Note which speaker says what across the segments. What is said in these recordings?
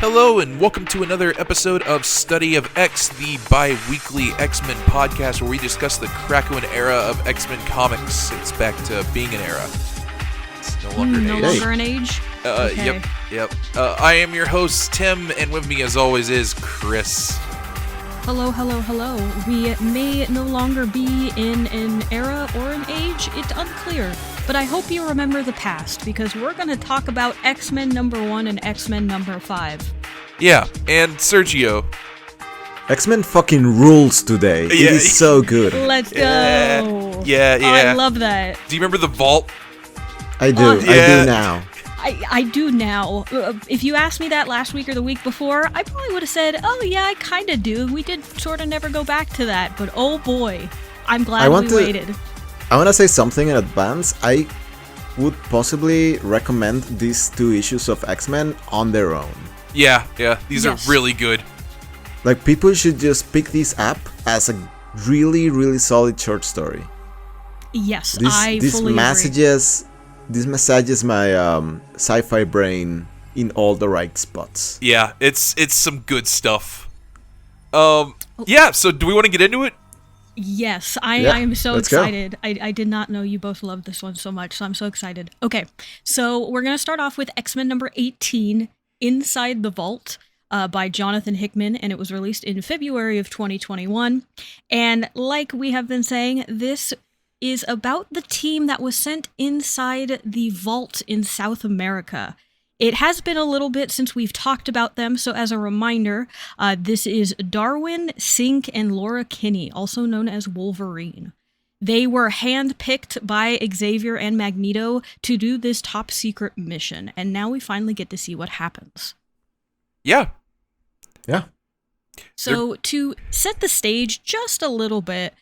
Speaker 1: Hello and welcome to another episode of Study of X, the bi-weekly X-Men podcast where we discuss the Krakoan era of X-Men comics. It's back to being an era. It's no longer an age.
Speaker 2: No longer an age? Okay.
Speaker 1: Yep. I am your host, Tim, and with me as always is Chris.
Speaker 2: Hello. We may no longer be in an era or an age, it's unclear. But I hope you remember the past, because we're going to talk about X-Men number 1 and X-Men number 5.
Speaker 1: Yeah, and Sergio.
Speaker 3: X-Men fucking rules today. It is so good.
Speaker 2: Let's go!
Speaker 1: Yeah.
Speaker 2: Oh, I love that.
Speaker 1: Do you remember the Vault?
Speaker 3: I do. I do now.
Speaker 2: I do now. If you asked me that last week or the week before, I probably would have said, oh yeah, I kind of do. We did sort of never go back to that, but oh boy, I'm glad we waited.
Speaker 3: I want to say something in advance. I would possibly recommend these two issues of X-Men on their own.
Speaker 1: Yeah. These are really good.
Speaker 3: Like, people should just pick these up as a really, really solid short story.
Speaker 2: Yes,
Speaker 3: I fully agree. This massages my sci-fi brain in all the right spots.
Speaker 1: Yeah, it's some good stuff. Yeah, so do we want to get into it?
Speaker 2: Yes, I am so excited. I did not know you both loved this one so much, so I'm so excited. Okay, so we're going to start off with X-Men number 18, Inside the Vault, by Jonathan Hickman, and it was released in February of 2021. And like we have been saying, this is about the team that was sent inside the vault in South America. It has been a little bit since we've talked about them, so as a reminder, this is Darwin, Synch, and Laura Kinney, also known as Wolverine. They were handpicked by Xavier and Magneto to do this top-secret mission, and now we finally get to see what happens.
Speaker 1: Yeah.
Speaker 2: So to set the stage just a little bit,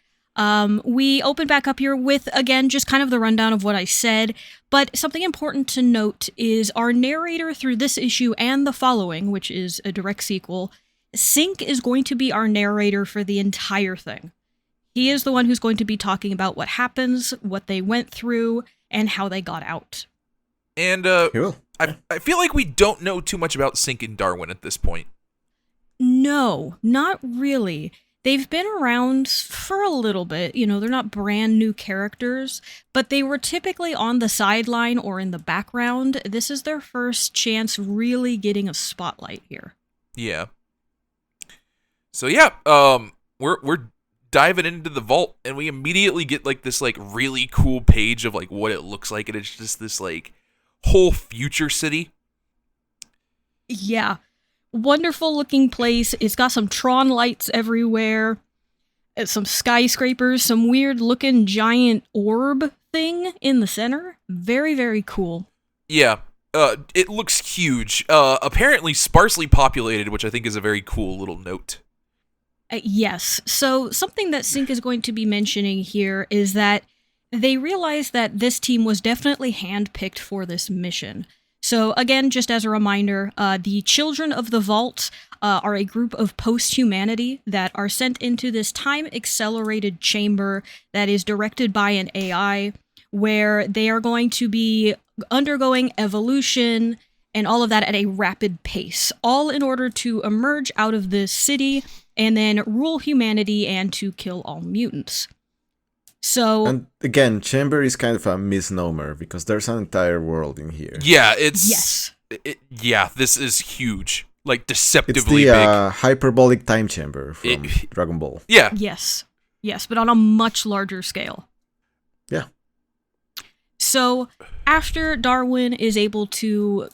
Speaker 2: we open back up here with, again, just kind of the rundown of what I said, but something important to note is our narrator through this issue and the following, which is a direct sequel. Synch is going to be our narrator for the entire thing. He is the one who's going to be talking about what happens, what they went through, and how they got out.
Speaker 1: And I feel like we don't know too much about Synch and Darwin at this point.
Speaker 2: No, not really. They've been around for a little bit, they're not brand new characters, but they were typically on the sideline or in the background. This is their first chance really getting a spotlight here.
Speaker 1: Yeah. So we're diving into the vault, and we immediately get this really cool page of what it looks like, and it's just this whole future city.
Speaker 2: Yeah. Wonderful looking place. It's got some Tron lights everywhere, some skyscrapers, some weird looking giant orb thing in the center. Very, very cool.
Speaker 1: Yeah, it looks huge. Apparently sparsely populated, which I think is a very cool little note.
Speaker 2: Yes. So something that Synch is going to be mentioning here is that they realized that this team was definitely handpicked for this mission. So again, just as a reminder, the Children of the Vault are a group of post-humanity that are sent into this time-accelerated chamber that is directed by an AI, where they are going to be undergoing evolution and all of that at a rapid pace, all in order to emerge out of this city and then rule humanity and to kill all mutants. So,
Speaker 3: and again, chamber is kind of a misnomer because there's an entire world in here.
Speaker 1: Yeah,
Speaker 2: yes.
Speaker 1: This is huge, deceptively
Speaker 3: it's the,
Speaker 1: big.
Speaker 3: Hyperbolic time chamber from Dragon Ball.
Speaker 1: Yeah.
Speaker 2: Yes, but on a much larger scale.
Speaker 3: Yeah.
Speaker 2: So after Darwin is able to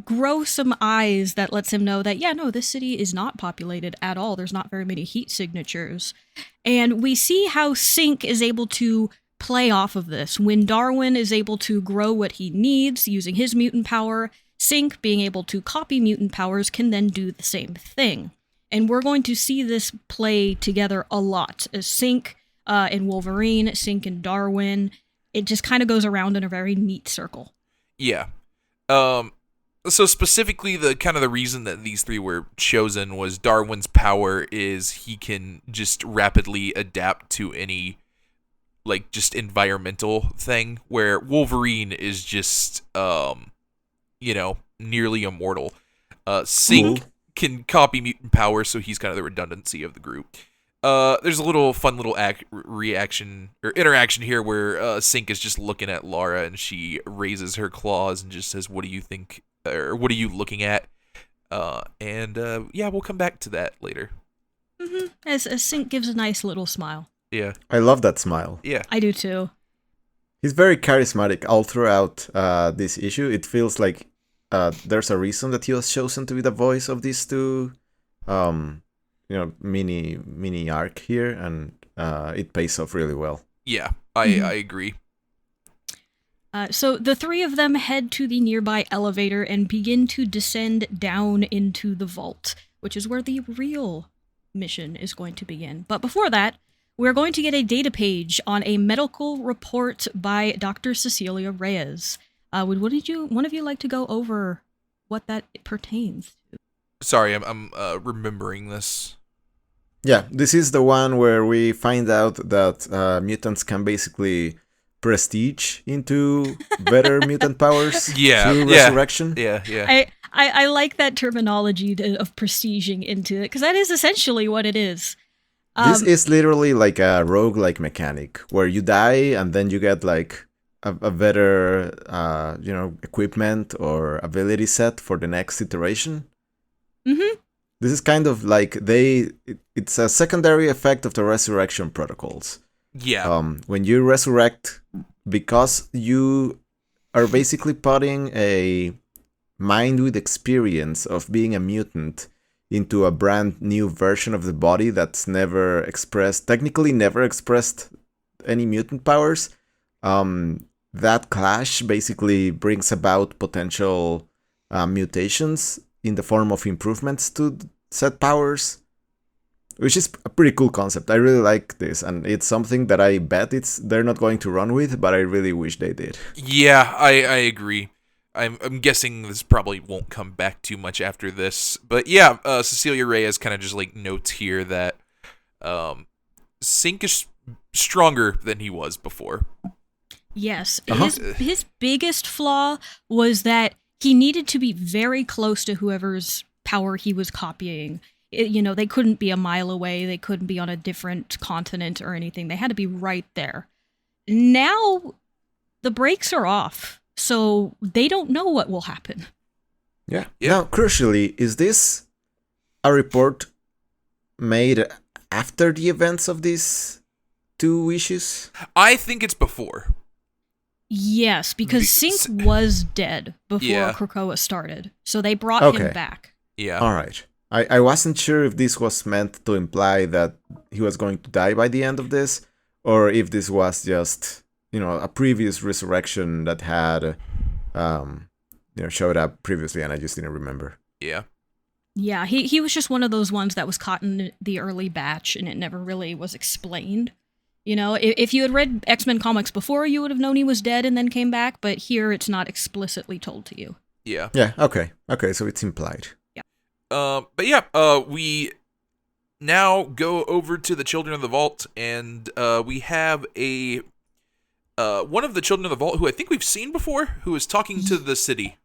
Speaker 2: grow some eyes that lets him know that, this city is not populated at all. There's not very many heat signatures. And we see how Synch is able to play off of this. When Darwin is able to grow what he needs using his mutant power, Synch, being able to copy mutant powers, can then do the same thing. And we're going to see this play together a lot. As Synch and Wolverine, Synch and Darwin, it just kind of goes around in a very neat circle.
Speaker 1: Yeah. So specifically, the reason that these three were chosen was Darwin's power is he can just rapidly adapt to any, just environmental thing, where Wolverine is just, nearly immortal. Sync can copy mutant power, so he's kind of the redundancy of the group. There's a little fun little reaction or interaction here where Sync is just looking at Lara and she raises her claws and just says, "What do you think? Or what are you looking at?" Yeah, we'll come back to that later.
Speaker 2: Mm-hmm. As Sync gives a nice little smile.
Speaker 1: Yeah,
Speaker 3: I love that smile.
Speaker 1: Yeah,
Speaker 2: I do too.
Speaker 3: He's very charismatic all throughout this issue. It feels like there's a reason that he was chosen to be the voice of these two, mini arc here, and it pays off really well.
Speaker 1: Yeah, I agree.
Speaker 2: So the three of them head to the nearby elevator and begin to descend down into the vault, which is where the real mission is going to begin. But before that, we're going to get a data page on a medical report by Dr. Cecilia Reyes. Would one of you like to go over what that pertains to?
Speaker 1: Sorry, I'm remembering this.
Speaker 3: Yeah, this is the one where we find out that mutants can basically prestige into better mutant powers through resurrection.
Speaker 1: Yeah.
Speaker 2: I like that terminology of prestiging into it, because that is essentially what it is.
Speaker 3: This is literally like a roguelike mechanic where you die and then you get like a better equipment or ability set for the next iteration.
Speaker 2: Mm-hmm.
Speaker 3: This is kind of like it's a secondary effect of the resurrection protocols.
Speaker 1: Yeah.
Speaker 3: When you resurrect, because you are basically putting a mind with experience of being a mutant into a brand new version of the body that's technically never expressed any mutant powers, that clash basically brings about potential mutations in the form of improvements to said powers, which is a pretty cool concept. I really like this, and it's something that I bet they're not going to run with, but I really wish they did.
Speaker 1: Yeah, I agree. I'm guessing this probably won't come back too much after this. But yeah, Cecilia Reyes kind of just like notes here that Sync is stronger than he was before.
Speaker 2: Yes. His biggest flaw was that he needed to be very close to whoever's power he was copying. They couldn't be a mile away. They couldn't be on a different continent or anything. They had to be right there. Now, the brakes are off, so they don't know what will happen.
Speaker 3: Yeah. Now, crucially, is this a report made after the events of these two issues?
Speaker 1: I think it's before.
Speaker 2: Yes, because Sync was dead before Krakoa started, so they brought him back.
Speaker 1: Yeah.
Speaker 3: All right. I wasn't sure if this was meant to imply that he was going to die by the end of this, or if this was just, a previous resurrection that had, showed up previously and I just didn't remember.
Speaker 1: Yeah.
Speaker 2: Yeah, he was just one of those ones that was caught in the early batch and it never really was explained. If you had read X-Men comics before, you would have known he was dead and then came back, but here it's not explicitly told to you.
Speaker 1: Yeah.
Speaker 3: Yeah, okay, so it's implied.
Speaker 1: We now go over to the Children of the Vault, and we have one of the Children of the Vault who I think we've seen before, who is talking to the city.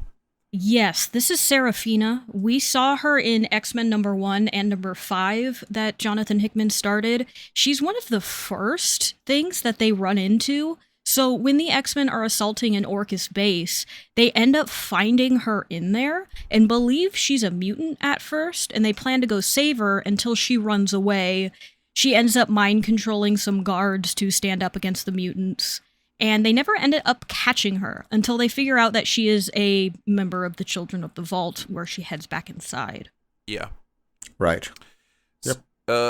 Speaker 2: Yes, this is Serafina. We saw her in X-Men number 1 and number 5 that Jonathan Hickman started. She's one of the first things that they run into. So when the X-Men are assaulting an Orcus base, they end up finding her in there and believe she's a mutant at first, and they plan to go save her until she runs away. She ends up mind-controlling some guards to stand up against the mutants, and they never ended up catching her until they figure out that she is a member of the Children of the Vault, where she heads back inside.
Speaker 1: Yeah.
Speaker 3: Right. Yep.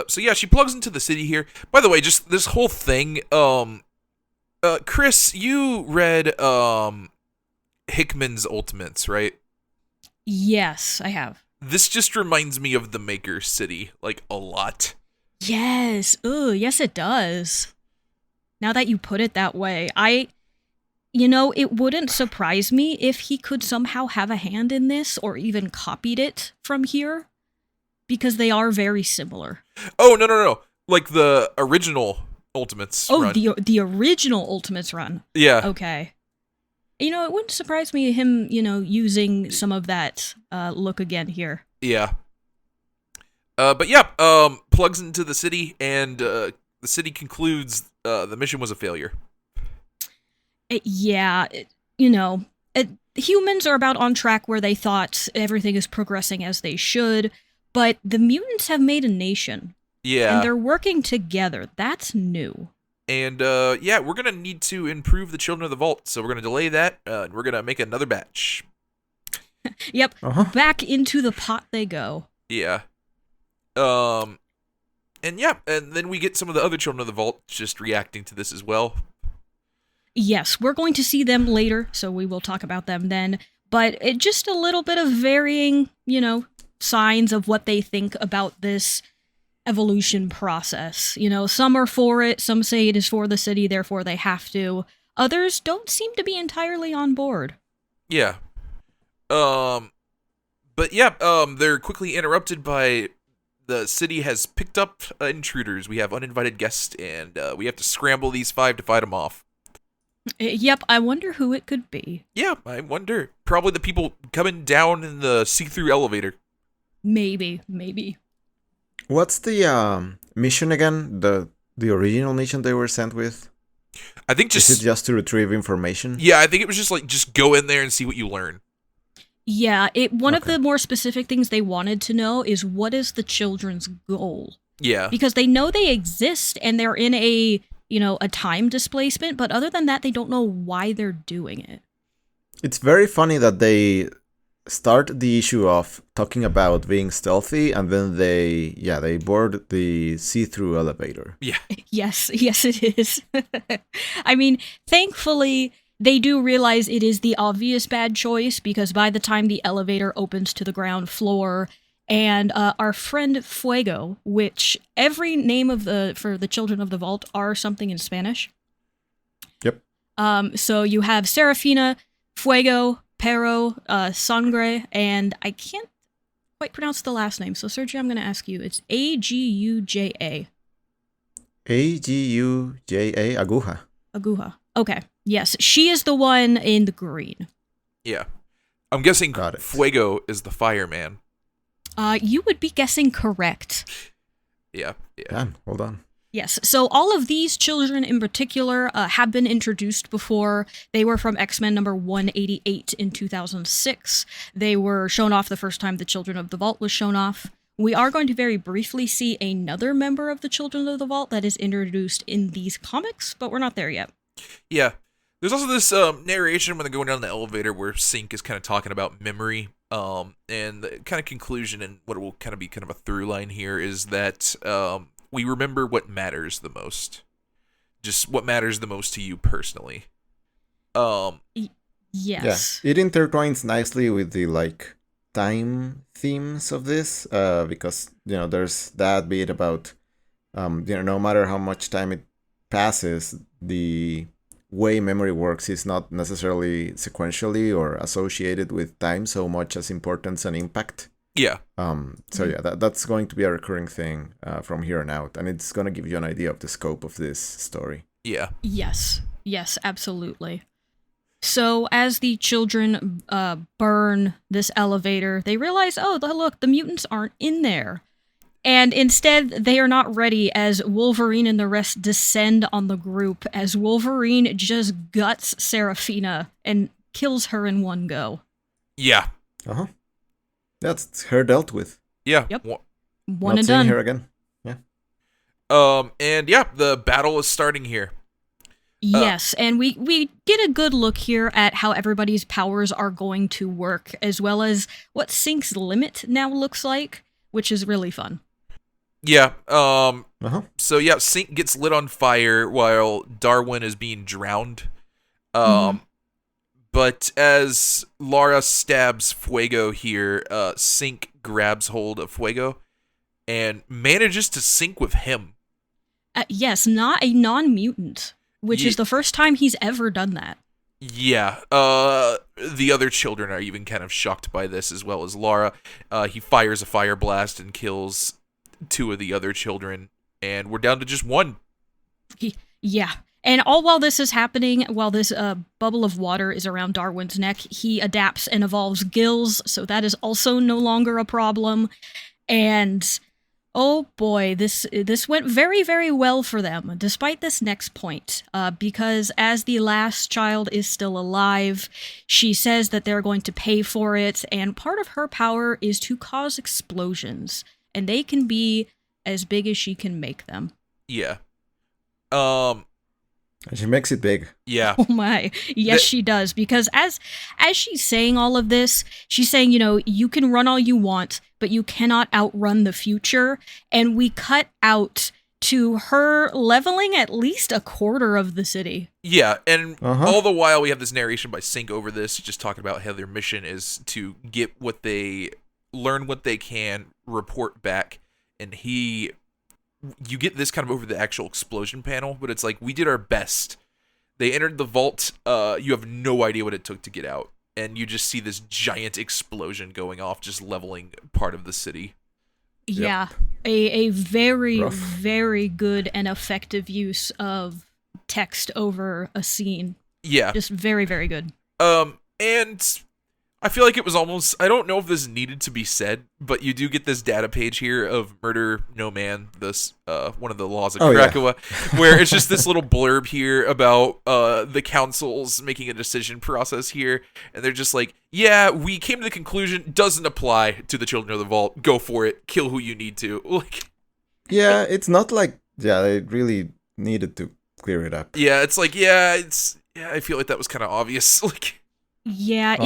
Speaker 1: So yeah, she plugs into the city here. By the way, just this whole thing, Chris, you read Hickman's Ultimates, right?
Speaker 2: Yes, I have.
Speaker 1: This just reminds me of the Maker City, like, a lot.
Speaker 2: Yes. Ooh, yes it does. Now that you put it that way, it wouldn't surprise me if he could somehow have a hand in this or even copied it from here, because they are very similar.
Speaker 1: Oh, no. Like the original Ultimates run.
Speaker 2: The original Ultimates run.
Speaker 1: Yeah.
Speaker 2: Okay. It wouldn't surprise me him, using some of that look again here.
Speaker 1: Yeah. But yeah, plugs into the city, and the city concludes the mission was a failure.
Speaker 2: Humans are about on track where they thought everything is progressing as they should, but the mutants have made a nation.
Speaker 1: Yeah.
Speaker 2: And they're working together. That's new.
Speaker 1: And we're going to need to improve the Children of the Vault, so we're going to delay that, and we're going to make another batch.
Speaker 2: Yep. Back into the pot they go.
Speaker 1: Yeah. And then we get some of the other Children of the Vault just reacting to this as well.
Speaker 2: Yes, we're going to see them later, so we will talk about them then. But just a little bit of varying, signs of what they think about this evolution process. Some are for it, some say it is for the city, therefore they have to. Others don't seem to be entirely on board.
Speaker 1: Yeah. They're quickly interrupted by the city has picked up intruders. We have uninvited guests, and we have to scramble these 5 to fight them off.
Speaker 2: Yep, I wonder who it could be.
Speaker 1: Yeah, I wonder. Probably the people coming down in the see-through elevator.
Speaker 2: Maybe.
Speaker 3: What's the mission again? The original mission they were sent with?
Speaker 1: I think
Speaker 3: Is it just to retrieve information?
Speaker 1: Yeah, I think it was just go in there and see what you learn.
Speaker 2: Yeah, one of the more specific things they wanted to know is what is the children's goal?
Speaker 1: Yeah.
Speaker 2: Because they know they exist and they're in a time displacement, but other than that, they don't know why they're doing it.
Speaker 3: It's very funny that they start the issue off talking about being stealthy, and then they board the see-through elevator.
Speaker 1: Yeah.
Speaker 2: Yes, it is. I mean, thankfully, they do realize it is the obvious bad choice, because by the time the elevator opens to the ground floor, and our friend Fuego, which every name for the Children of the Vault are something in Spanish.
Speaker 3: Yep.
Speaker 2: So you have Serafina, Fuego, Pero, Sangre, and I can't quite pronounce the last name. So Sergio, I'm going to ask you. It's Aguja.
Speaker 3: Aguja, Aguja.
Speaker 2: Aguja. Okay. Yes, she is the one in the green.
Speaker 1: Yeah. I'm guessing Fuego is the fireman.
Speaker 2: You would be guessing correct.
Speaker 1: Yeah.
Speaker 3: Damn, hold on.
Speaker 2: Yes, so all of these children in particular have been introduced before. They were from X-Men number 188 in 2006. They were shown off the first time the Children of the Vault was shown off. We are going to very briefly see another member of the Children of the Vault that is introduced in these comics, but we're not there yet.
Speaker 1: Yeah. There's also this narration when they're going down the elevator where Sync is kind of talking about memory. And the kind of conclusion and what will kind of be kind of a through line here is that we remember what matters the most. Just what matters the most to you personally.
Speaker 2: Yes.
Speaker 3: Yeah, it intertwines nicely with the time themes of this, because there's that bit about no matter how much time it passes, the way memory works is not necessarily sequentially or associated with time so much as importance and impact.
Speaker 1: Yeah.
Speaker 3: That's going to be a recurring thing from here on out, and it's going to give you an idea of the scope of this story.
Speaker 1: Yeah.
Speaker 2: Yes, absolutely. So as the children burn this elevator, they realize, look, the mutants aren't in there. And instead, they are not ready as Wolverine and the rest descend on the group, as Wolverine just guts Serafina and kills her in one go.
Speaker 1: Yeah.
Speaker 3: Uh-huh. That's her dealt with.
Speaker 1: Yeah.
Speaker 2: Yep. One
Speaker 3: not
Speaker 2: and
Speaker 3: seeing
Speaker 2: done.
Speaker 3: her again. Yeah.
Speaker 1: The battle is starting here.
Speaker 2: Yes, and we get a good look here at how everybody's powers are going to work, as well as what Sync's limit now looks like, which is really fun.
Speaker 1: Yeah.
Speaker 3: So
Speaker 1: yeah, Sync gets lit on fire while Darwin is being drowned. But as Lara stabs Fuego here, Sync grabs hold of Fuego and manages to sync with him.
Speaker 2: Yes, not a non-mutant, which is the first time he's ever done that.
Speaker 1: Yeah. The other children are even kind of shocked by this, as well as Lara. He fires a fire blast and kills 2 of the other children, and we're down to just 1.
Speaker 2: Yeah, And all while this is happening, while this bubble of water is around Darwin's neck, he adapts and evolves gills, so that is also no longer a problem. And oh boy, this went very, very well for them, despite this next point, because as the last child is still alive, she says that they're going to pay for it, and part of her power is to cause explosions, and they can be as big as she can make them.
Speaker 1: Yeah.
Speaker 3: And she makes it big.
Speaker 1: Yeah.
Speaker 2: Oh my. Yes, she does. Because as she's saying all of this, she's saying, you can run all you want, but you cannot outrun the future. And we cut out to her leveling at least a quarter of the city.
Speaker 1: Yeah, and all the while we have this narration by Sync over this, just talking about how their mission is to get learn what they can, report back, and you get this kind of over the actual explosion panel, but it's like, we did our best. They entered the vault. You have no idea what it took to get out. And you just see this giant explosion going off, just leveling part of the city.
Speaker 2: Yeah. A very, very good and effective use of text over a scene.
Speaker 1: Yeah.
Speaker 2: Just very, very good.
Speaker 1: And I feel like it was almost, I don't know if this needed to be said, but you do get this data page here of Murder No Man, this one of the laws of Krakoa, where it's just this little blurb here about the council's making a decision process here, and they're just like, yeah, we came to the conclusion, doesn't apply to the Children of the Vault, go for it, kill who you need to. Like,
Speaker 3: yeah, it's not like, they really needed to clear it up.
Speaker 1: Yeah, it's like, I feel like that was kind of obvious, like...
Speaker 2: Yeah,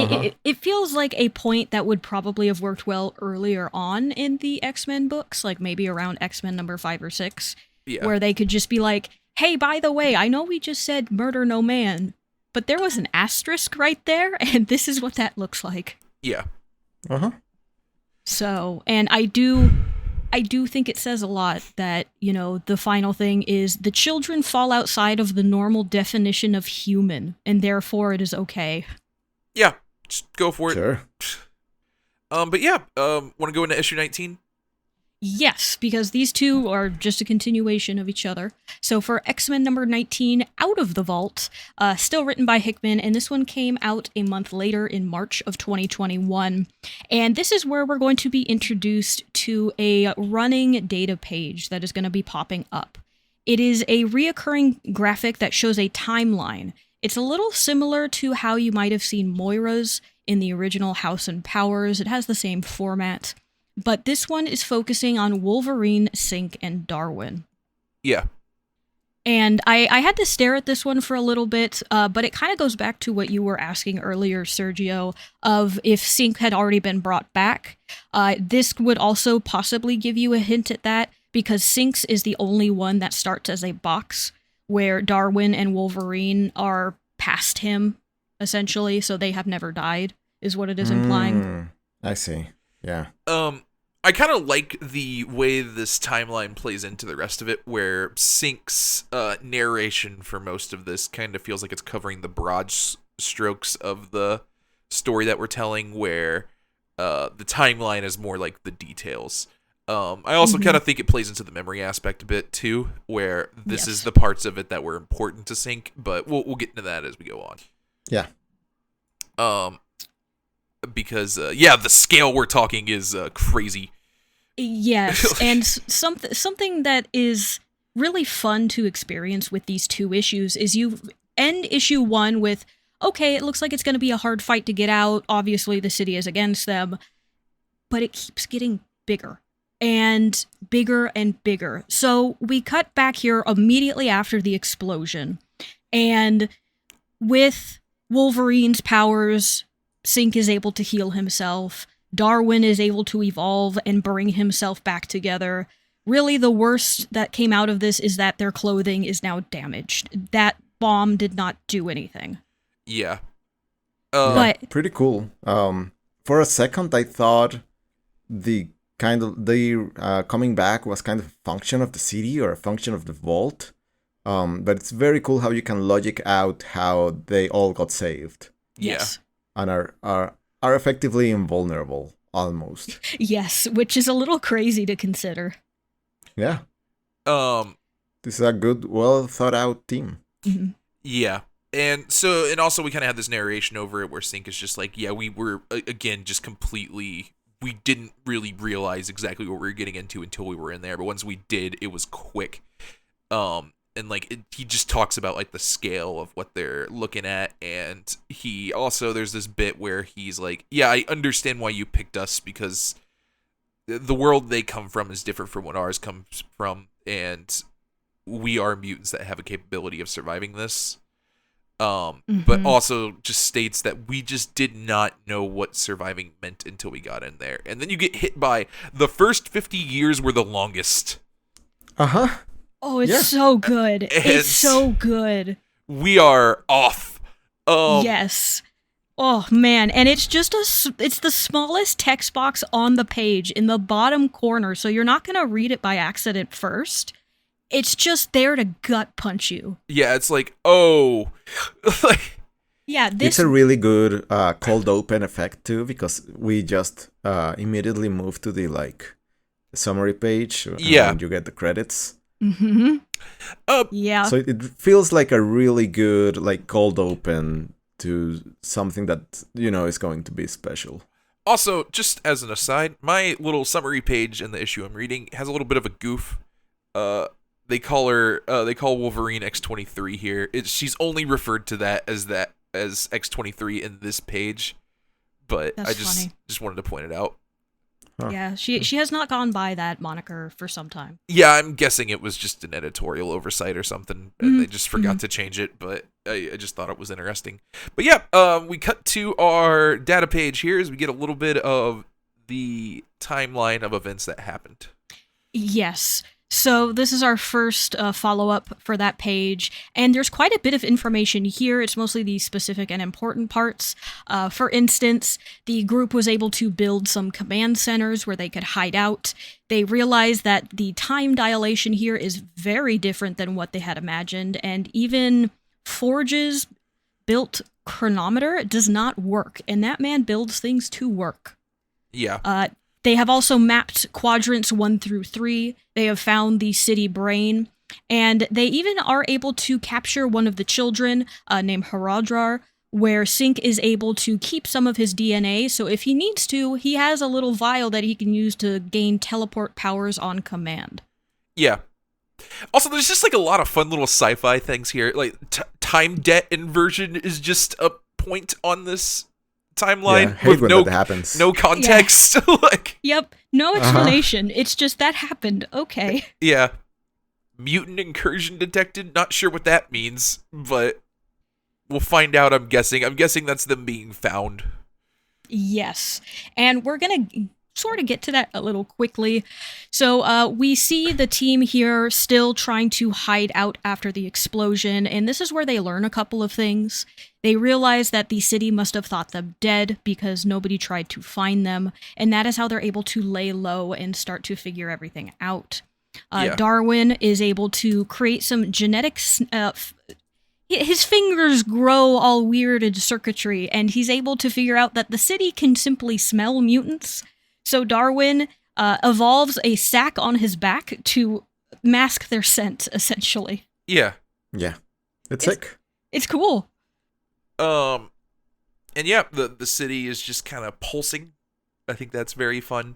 Speaker 2: it feels like a point that would probably have worked well earlier on in the X-Men books, like maybe around X-Men number 5 or 6, where they could just be like, hey, by the way, I know we just said murder no man, but there was an asterisk right there, and this is what that looks like.
Speaker 1: Yeah.
Speaker 2: So, and I do think it says a lot that, the final thing is the children fall outside of the normal definition of human, and therefore it is okay.
Speaker 1: Yeah, just go for it.
Speaker 3: Sure.
Speaker 1: But yeah, want to go into issue 19?
Speaker 2: Yes, because these two are just a continuation of each other. So for X-Men number 19, Out of the Vault, still written by Hickman, and this one came out a month later in March of 2021. And this is where we're going to be introduced to a running data page that is going to be popping up. It is a reoccurring graphic that shows a timeline. It's a little similar to how you might have seen Moira's in the original House and Powers. It has the same format. But this one is focusing on Wolverine, Sync, and Darwin.
Speaker 1: Yeah.
Speaker 2: And I had to stare at this one for a little bit, but it kind of goes back to what you were asking earlier, Sergio, of if Sync had already been brought back. This would also possibly give you a hint at that, because Sync's is the only one that starts as a box, where Darwin and Wolverine are past him, essentially, so they have never died, is what it is implying.
Speaker 3: I see. Yeah.
Speaker 1: I kind of like the way this timeline plays into the rest of it, where Sync's narration for most of this kind of feels like it's covering the broad strokes of the story that we're telling, where the timeline is more like the details. I also kind of think it plays into the memory aspect a bit too, where this is the parts of it that were important to Sync, but we'll get into that as we go on.
Speaker 3: Yeah.
Speaker 1: Because the scale we're talking is crazy.
Speaker 2: Yes, and something that is really fun to experience with these two issues is you end issue 1 with, okay, it looks like it's going to be a hard fight to get out. Obviously, the city is against them, but it keeps getting bigger. And bigger and bigger. So we cut back here immediately after the explosion. And with Wolverine's powers, Sync is able to heal himself. Darwin is able to evolve and bring himself back together. Really, the worst that came out of this is that their clothing is now damaged. That bomb did not do anything.
Speaker 1: Yeah.
Speaker 2: But
Speaker 3: pretty cool. For a second, I thought the coming back was kind of a function of the city or a function of the vault. But it's very cool how you can logic out how they all got saved.
Speaker 2: Yes.
Speaker 3: And are effectively invulnerable, almost.
Speaker 2: Yes, which is a little crazy to consider.
Speaker 3: Yeah. This is a good, well thought out team.
Speaker 2: Mm-hmm.
Speaker 1: Yeah. And also we kind of had this narration over it where Sync is just like, yeah, we were, again, just completely, we didn't really realize exactly what we were getting into until we were in there. But once we did, it was quick. And like, he just talks about like the scale of what they're looking at. And he also, there's this bit where he's like, yeah, I understand why you picked us, because the world they come from is different from what ours comes from. And we are mutants that have a capability of surviving this. But also just states that we just did not know what surviving meant until we got in there. And then you get hit by the first 50 years were the longest.
Speaker 3: Uh-huh.
Speaker 2: Oh, it's so good. It's so good.
Speaker 1: We are off.
Speaker 2: Yes. Oh, man. And it's just it's the smallest text box on the page in the bottom corner. So you're not going to read it by accident first. It's just there to gut punch you.
Speaker 1: Yeah, it's like, oh.
Speaker 2: Yeah,
Speaker 3: it's a really good cold open effect too, because we just immediately move to the like summary page.
Speaker 1: Yeah.
Speaker 3: And you get the credits.
Speaker 2: Mm-hmm. Yeah.
Speaker 3: So it feels like a really good like cold open to something that, you know, is going to be special.
Speaker 1: Also, just as an aside, my little summary page in the issue I'm reading has a little bit of a goof. They call Wolverine X-23 here. She's only referred to that as X-23 in this page, but
Speaker 2: That's
Speaker 1: I
Speaker 2: funny.
Speaker 1: just wanted to point it out.
Speaker 3: Huh.
Speaker 2: Yeah, she has not gone by that moniker for some time.
Speaker 1: Yeah, I'm guessing it was just an editorial oversight or something, and they just forgot to change it, but I just thought it was interesting. But yeah, we cut to our data page here as we get a little bit of the timeline of events that happened.
Speaker 2: Yes. So this is our first follow-up for that page, and there's quite a bit of information here. It's mostly the specific and important parts. For instance, the group was able to build some command centers where they could hide out. They realized that the time dilation here is very different than what they had imagined, and even Forge's built chronometer does not work, and that man builds things to work.
Speaker 1: Yeah.
Speaker 2: They have also mapped quadrants 1 through 3. They have found the city brain, and they even are able to capture one of the children named Haradrar, where Sync is able to keep some of his DNA, so if he needs to, he has a little vial that he can use to gain teleport powers on command.
Speaker 1: Yeah. Also, there's just like a lot of fun little sci-fi things here. Like time debt inversion is just a point on this timeline with no context.
Speaker 2: Yeah.
Speaker 1: Like,
Speaker 2: yep, no explanation. It's just that happened. Okay.
Speaker 1: Yeah. Mutant incursion detected. Not sure what that means, but we'll find out. I'm guessing that's them being found.
Speaker 2: Yes, and we're gonna sort of get to that a little quickly. So we see the team here still trying to hide out after the explosion, and this is where they learn a couple of things. They realize that the city must have thought them dead because nobody tried to find them, and that is how they're able to lay low and start to figure everything out. Darwin is able to create some genetics. His fingers grow all weird in circuitry, and he's able to figure out that the city can simply smell mutants. So Darwin evolves a sack on his back to mask their scent, essentially.
Speaker 1: Yeah.
Speaker 3: Yeah. It's sick.
Speaker 2: It's cool.
Speaker 1: And yeah, the city is just kind of pulsing. I think that's very fun.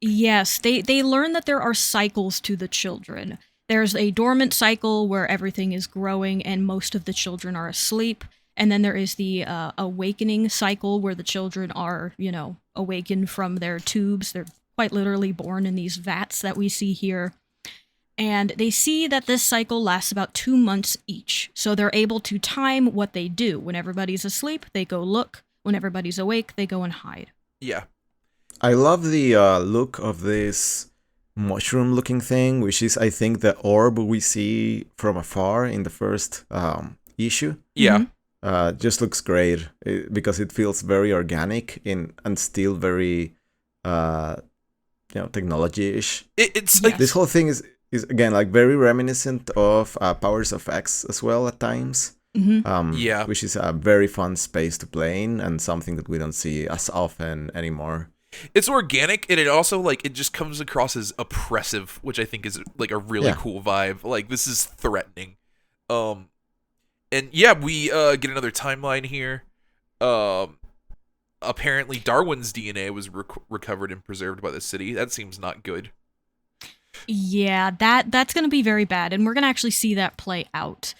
Speaker 2: Yes, they learn that there are cycles to the children. There's a dormant cycle where everything is growing and most of the children are asleep. And then there is the awakening cycle where the children are, awakened from their tubes. They're quite literally born in these vats that we see here. And they see that this cycle lasts about 2 months each. So they're able to time what they do. When everybody's asleep, they go look. When everybody's awake, they go and hide.
Speaker 1: Yeah.
Speaker 3: I love the look of this mushroom-looking thing, which is, I think, the orb we see from afar in the first issue.
Speaker 1: Yeah.
Speaker 3: Just looks great because it feels very organic and still very, technology-ish.
Speaker 1: It's like
Speaker 3: this whole thing is again like very reminiscent of Powers of X as well at times.
Speaker 2: Mm-hmm.
Speaker 3: Which is a very fun space to play in and something that we don't see as often anymore.
Speaker 1: It's organic, and it also it just comes across as oppressive, which I think is like a really cool vibe. Like, this is threatening. And yeah, we get another timeline here. Apparently Darwin's DNA was recovered and preserved by the city. That seems not good.
Speaker 2: Yeah, that's going to be very bad, and we're going to actually see that play out.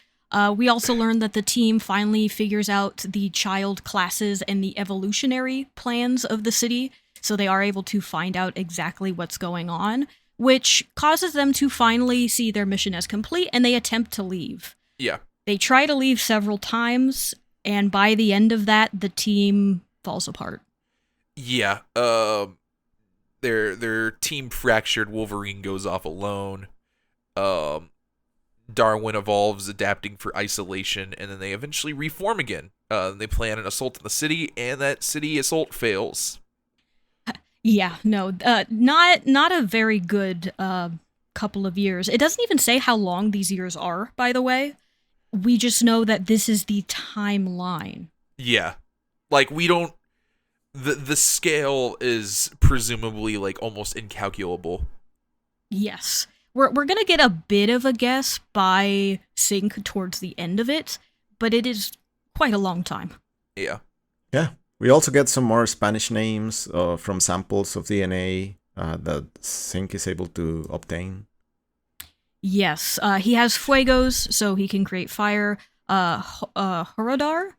Speaker 2: We also learned that the team finally figures out the child classes and the evolutionary plans of the city, so they are able to find out exactly what's going on, which causes them to finally see their mission as complete, and they attempt to leave.
Speaker 1: Yeah.
Speaker 2: They try to leave several times, and by the end of that, the team falls apart.
Speaker 1: Yeah. Their team fractured. Wolverine goes off alone. Darwin evolves, adapting for isolation, and then they eventually reform again. They plan an assault on the city, and that city assault fails.
Speaker 2: Yeah, no, not a very good couple of years. It doesn't even say how long these years are, by the way. We just know that this is the timeline.
Speaker 1: Yeah. Like, we don't... The scale is presumably, like, almost incalculable.
Speaker 2: Yes. We're going to get a bit of a guess by Sync towards the end of it, but it is quite a long time.
Speaker 1: Yeah.
Speaker 3: Yeah. We also get some more Spanish names from samples of DNA that Sync is able to obtain.
Speaker 2: Yes. He has Fuegos, so he can create fire. Horodar,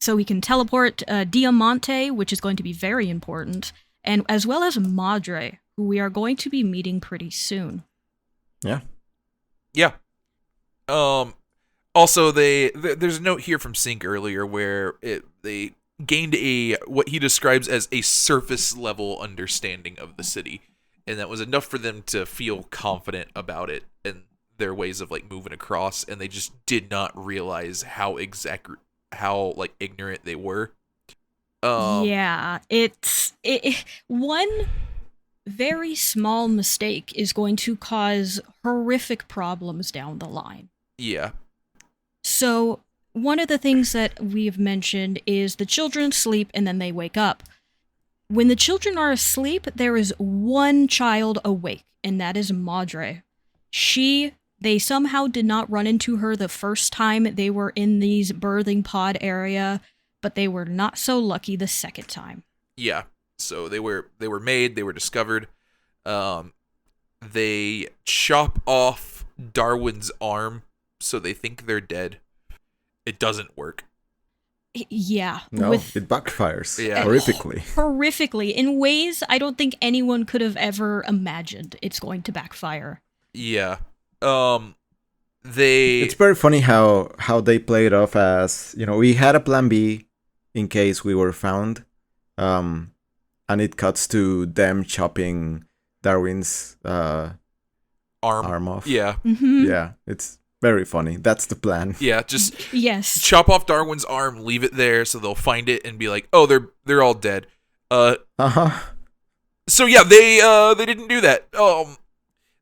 Speaker 2: so he can teleport. Diamante, which is going to be very important. And as well as Madre, who we are going to be meeting pretty soon.
Speaker 3: Yeah.
Speaker 1: Yeah. Also, there's a note here from Sync earlier where they gained what he describes as a surface level understanding of the city, and that was enough for them to feel confident about it and their ways of like moving across, and they just did not realize how like ignorant they were.
Speaker 2: Yeah, one very small mistake is going to cause horrific problems down the line.
Speaker 1: Yeah.
Speaker 2: So, one of the things that we've mentioned is the children sleep and then they wake up. When the children are asleep, there is one child awake, and that is Madre. They somehow did not run into her the first time they were in these birthing pod area, but they were not so lucky the second time.
Speaker 1: Yeah. So they were made, they were discovered. They chop off Darwin's arm, so they think they're dead. It doesn't work.
Speaker 2: Yeah.
Speaker 3: No, it backfires horrifically.
Speaker 2: Horrifically. In ways I don't think anyone could have ever imagined it's going to backfire.
Speaker 1: Yeah.
Speaker 3: It's very funny how they play it off as, we had a plan B in case we were found. And it cuts to them chopping Darwin's arm off.
Speaker 1: Yeah.
Speaker 2: Mm-hmm.
Speaker 3: Yeah, it's very funny. That's the plan.
Speaker 1: Yeah, just
Speaker 2: yes.
Speaker 1: Chop off Darwin's arm, leave it there so they'll find it and be like, "Oh, they're all dead."
Speaker 3: Uh-huh.
Speaker 1: So yeah, they didn't do that.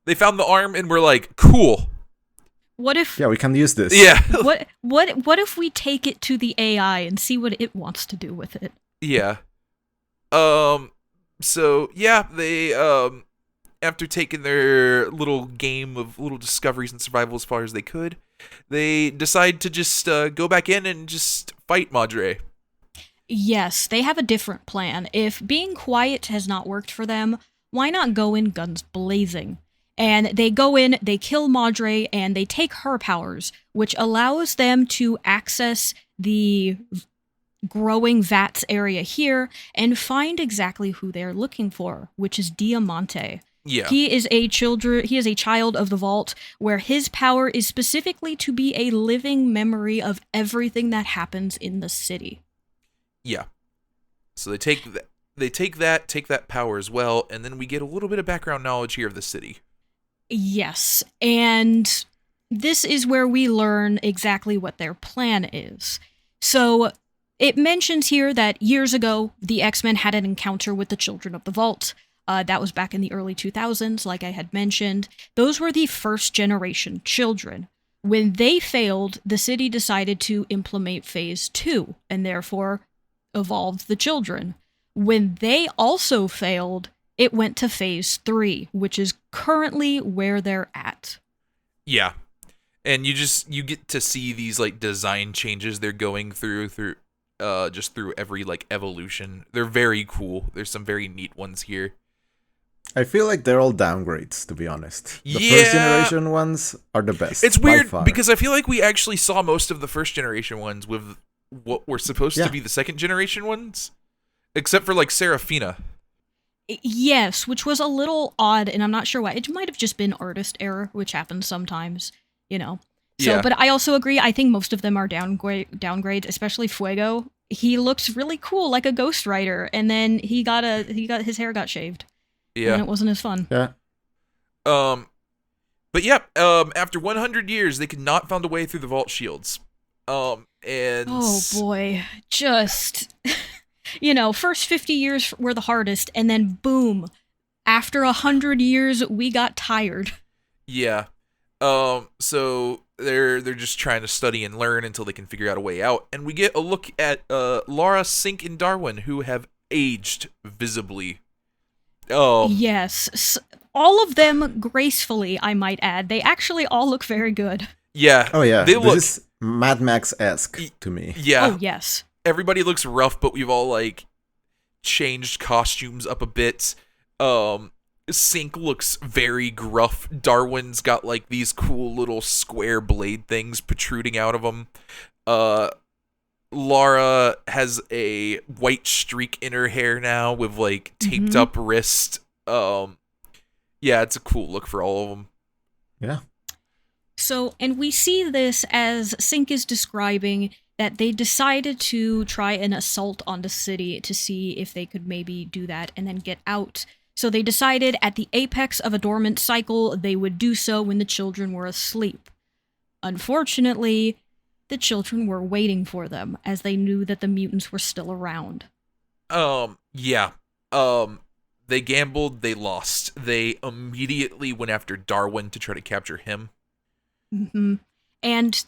Speaker 1: They found the arm and were like, "Cool.
Speaker 2: What if
Speaker 3: we can use this."
Speaker 1: Yeah.
Speaker 2: what if we take it to the AI and see what it wants to do with it?
Speaker 1: Yeah. So yeah, they after taking their little game of little discoveries and survival as far as they could, they decide to just go back in and just fight Madre.
Speaker 2: Yes, they have a different plan. If being quiet has not worked for them, why not go in guns blazing? And they go in, they kill Madre, and they take her powers, which allows them to access the growing vats area here and find exactly who they're looking for, which is Diamante.
Speaker 1: Yeah.
Speaker 2: He is a child of the vault, where his power is specifically to be a living memory of everything that happens in the city.
Speaker 1: Yeah. So they take that power as well, and then we get a little bit of background knowledge here of the city.
Speaker 2: Yes, and this is where we learn exactly what their plan is. So it mentions here that years ago, the X-Men had an encounter with the Children of the Vault. That was back in the early 2000s, like I had mentioned. Those were the first generation children. When they failed, the city decided to implement Phase 2, and therefore evolved the children. When they also failed, it went to Phase 3, which is currently where they're at.
Speaker 1: Yeah. And you get to see these like design changes they're going through just through every like evolution. They're very cool. There's some very neat ones here.
Speaker 3: I feel like they're all downgrades, to be honest. The first generation ones are the best.
Speaker 1: It's weird because I feel like we actually saw most of the first generation ones with what were supposed to be the second generation ones, except for like Seraphina.
Speaker 2: Yes, which was a little odd, and I'm not sure why. It might have just been artist error, which happens sometimes, you know. So, but I also agree. I think most of them are downgrades, especially Fuego. He looks really cool, like a Ghost Rider, and then his hair got shaved. Yeah, and it wasn't as fun.
Speaker 3: Yeah.
Speaker 1: But yeah, after 100 years, they could not find a way through the vault shields. And
Speaker 2: oh boy, just first 50 years were the hardest, and then boom, after 100 years, we got tired.
Speaker 1: Yeah. So they're just trying to study and learn until they can figure out a way out, and we get a look at Laura, Sink, and Darwin, who have aged visibly.
Speaker 2: Yes, all of them gracefully, I might add. They actually all look very good.
Speaker 1: Yeah.
Speaker 3: Oh yeah. This is Mad Max-esque to me.
Speaker 1: Yeah.
Speaker 2: Oh yes.
Speaker 1: Everybody looks rough, but we've all like changed costumes up a bit. Sink looks very gruff. Darwin's got like these cool little square blade things protruding out of him. Laura has a white streak in her hair now with like taped up wrist. Yeah, it's a cool look for all of them.
Speaker 3: Yeah.
Speaker 2: So, and we see this as Sink is describing that they decided to try an assault on the city to see if they could maybe do that and then get out. So they decided at the apex of a dormant cycle, they would do so when the children were asleep. Unfortunately, the children were waiting for them, as they knew that the mutants were still around.
Speaker 1: Yeah. They gambled, they lost. They immediately went after Darwin to try to capture him.
Speaker 2: Mm-hmm. And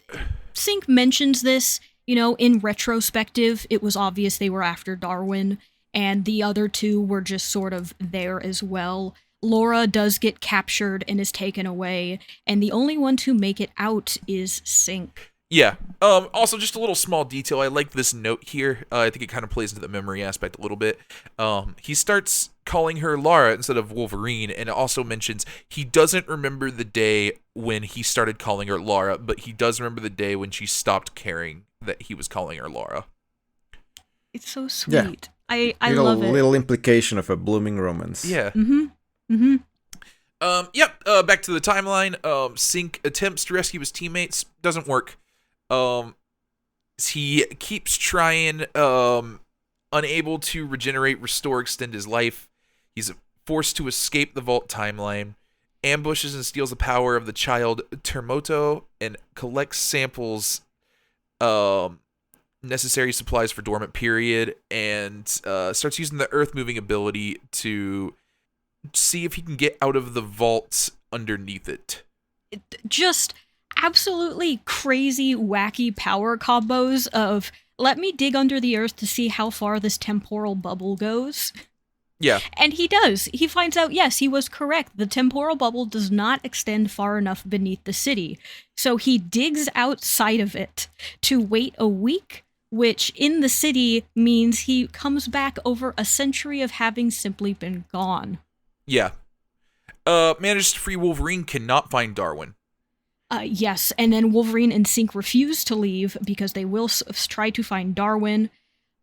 Speaker 2: Sink mentions this, in retrospective, it was obvious they were after Darwin, and the other two were just sort of there as well. Laura does get captured and is taken away, and the only one to make it out is Sink.
Speaker 1: Yeah. Also, just a little small detail. I like this note here. I think it kind of plays into the memory aspect a little bit. He starts calling her Lara instead of Wolverine, and it also mentions he doesn't remember the day when he started calling her Lara, but he does remember the day when she stopped caring that he was calling her Lara.
Speaker 2: It's so sweet. Yeah. I love it.
Speaker 3: A little implication of a blooming romance.
Speaker 1: Yeah.
Speaker 2: Mm-hmm. Mm-hmm.
Speaker 1: Back to the timeline. Sink attempts to rescue his teammates. Doesn't work. He keeps trying, unable to regenerate, restore, extend his life. He's forced to escape the vault timeline, ambushes and steals the power of the child Termoto, and collects samples, necessary supplies for dormant period, and starts using the earth moving ability to see if he can get out of the vault underneath it.
Speaker 2: Just absolutely crazy, wacky power combos of, let me dig under the earth to see how far this temporal bubble goes.
Speaker 1: Yeah.
Speaker 2: And he does. He finds out, yes, he was correct. The temporal bubble does not extend far enough beneath the city. So he digs outside of it to wait a week, which in the city means he comes back over a century of having simply been gone.
Speaker 1: Yeah. Manages to free Wolverine, cannot find Darwin.
Speaker 2: Yes, and then Wolverine and Sink refuse to leave because they will try to find Darwin.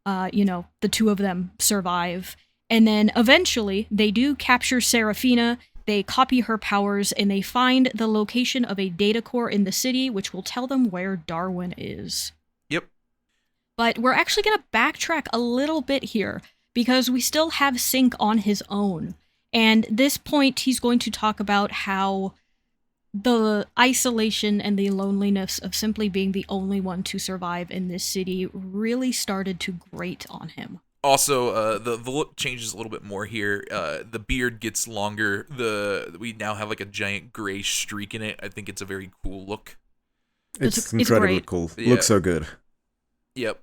Speaker 2: The two of them survive. And then eventually they do capture Seraphina, they copy her powers, and they find the location of a data core in the city, which will tell them where Darwin is.
Speaker 1: Yep.
Speaker 2: But we're actually going to backtrack a little bit here, because we still have Sink on his own. And this point, he's going to talk about how the isolation and the loneliness of simply being the only one to survive in this city really started to grate on him.
Speaker 1: Also, the look changes a little bit more here. The beard gets longer. We now have like a giant gray streak in it. I think it's a very cool look.
Speaker 3: It's incredibly cool. Yeah. Looks so good.
Speaker 1: Yep.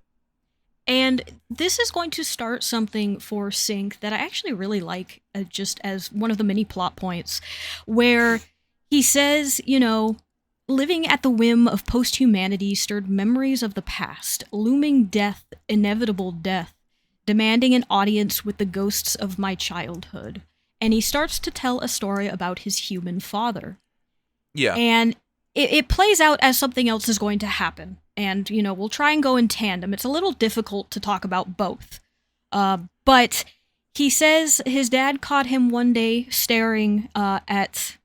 Speaker 2: And this is going to start something for Sink that I actually really like, just as one of the many plot points, where he says, living at the whim of post-humanity stirred memories of the past, looming death, inevitable death, demanding an audience with the ghosts of my childhood. And he starts to tell a story about his human father.
Speaker 1: Yeah.
Speaker 2: And it plays out as something else is going to happen. And, we'll try and go in tandem. It's a little difficult to talk about both. But he says his dad caught him one day staring at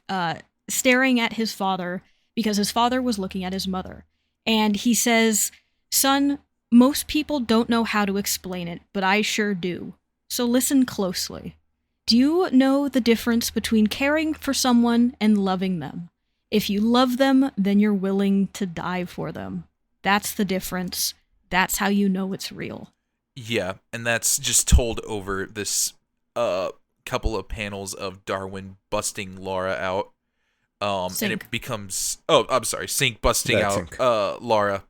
Speaker 2: his father because his father was looking at his mother. And he says, "Son, most people don't know how to explain it, but I sure do. So listen closely. Do you know the difference between caring for someone and loving them? If you love them, then you're willing to die for them. That's the difference. That's how you know it's real."
Speaker 1: Yeah, and that's just told over this couple of panels of Darwin busting Laura out. And it becomes... Oh, I'm sorry. Sink busting out Laura.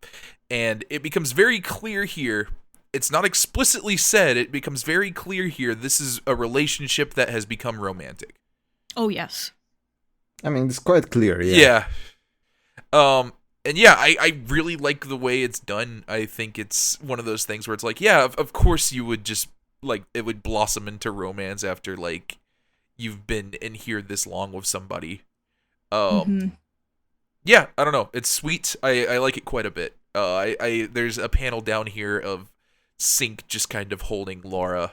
Speaker 1: And it becomes very clear here. It's not explicitly said. It becomes very clear here. This is a relationship that has become romantic.
Speaker 2: Oh, yes.
Speaker 3: I mean, it's quite clear, yeah.
Speaker 1: Yeah. And yeah, I really like the way it's done. I think it's one of those things where it's like, yeah, of course you would just, like, it would blossom into romance after, like, you've been in here this long with somebody. Yeah, I don't know. It's sweet. I like it quite a bit. There's a panel down here of Sink just kind of holding Laura,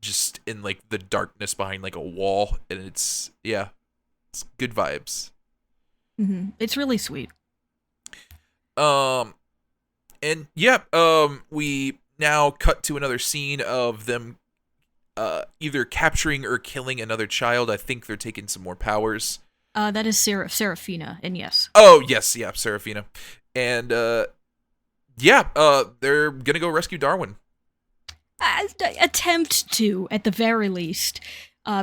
Speaker 1: just in, like, the darkness behind, like, a wall, and it's good vibes.
Speaker 2: It's really sweet.
Speaker 1: And yeah, we now cut to another scene of them either capturing or killing another child. I think they're taking some more powers.
Speaker 2: That is Serafina, and yes.
Speaker 1: Oh, yes, yeah, Serafina. And they're gonna go rescue Darwin.
Speaker 2: Attempt to, at the very least.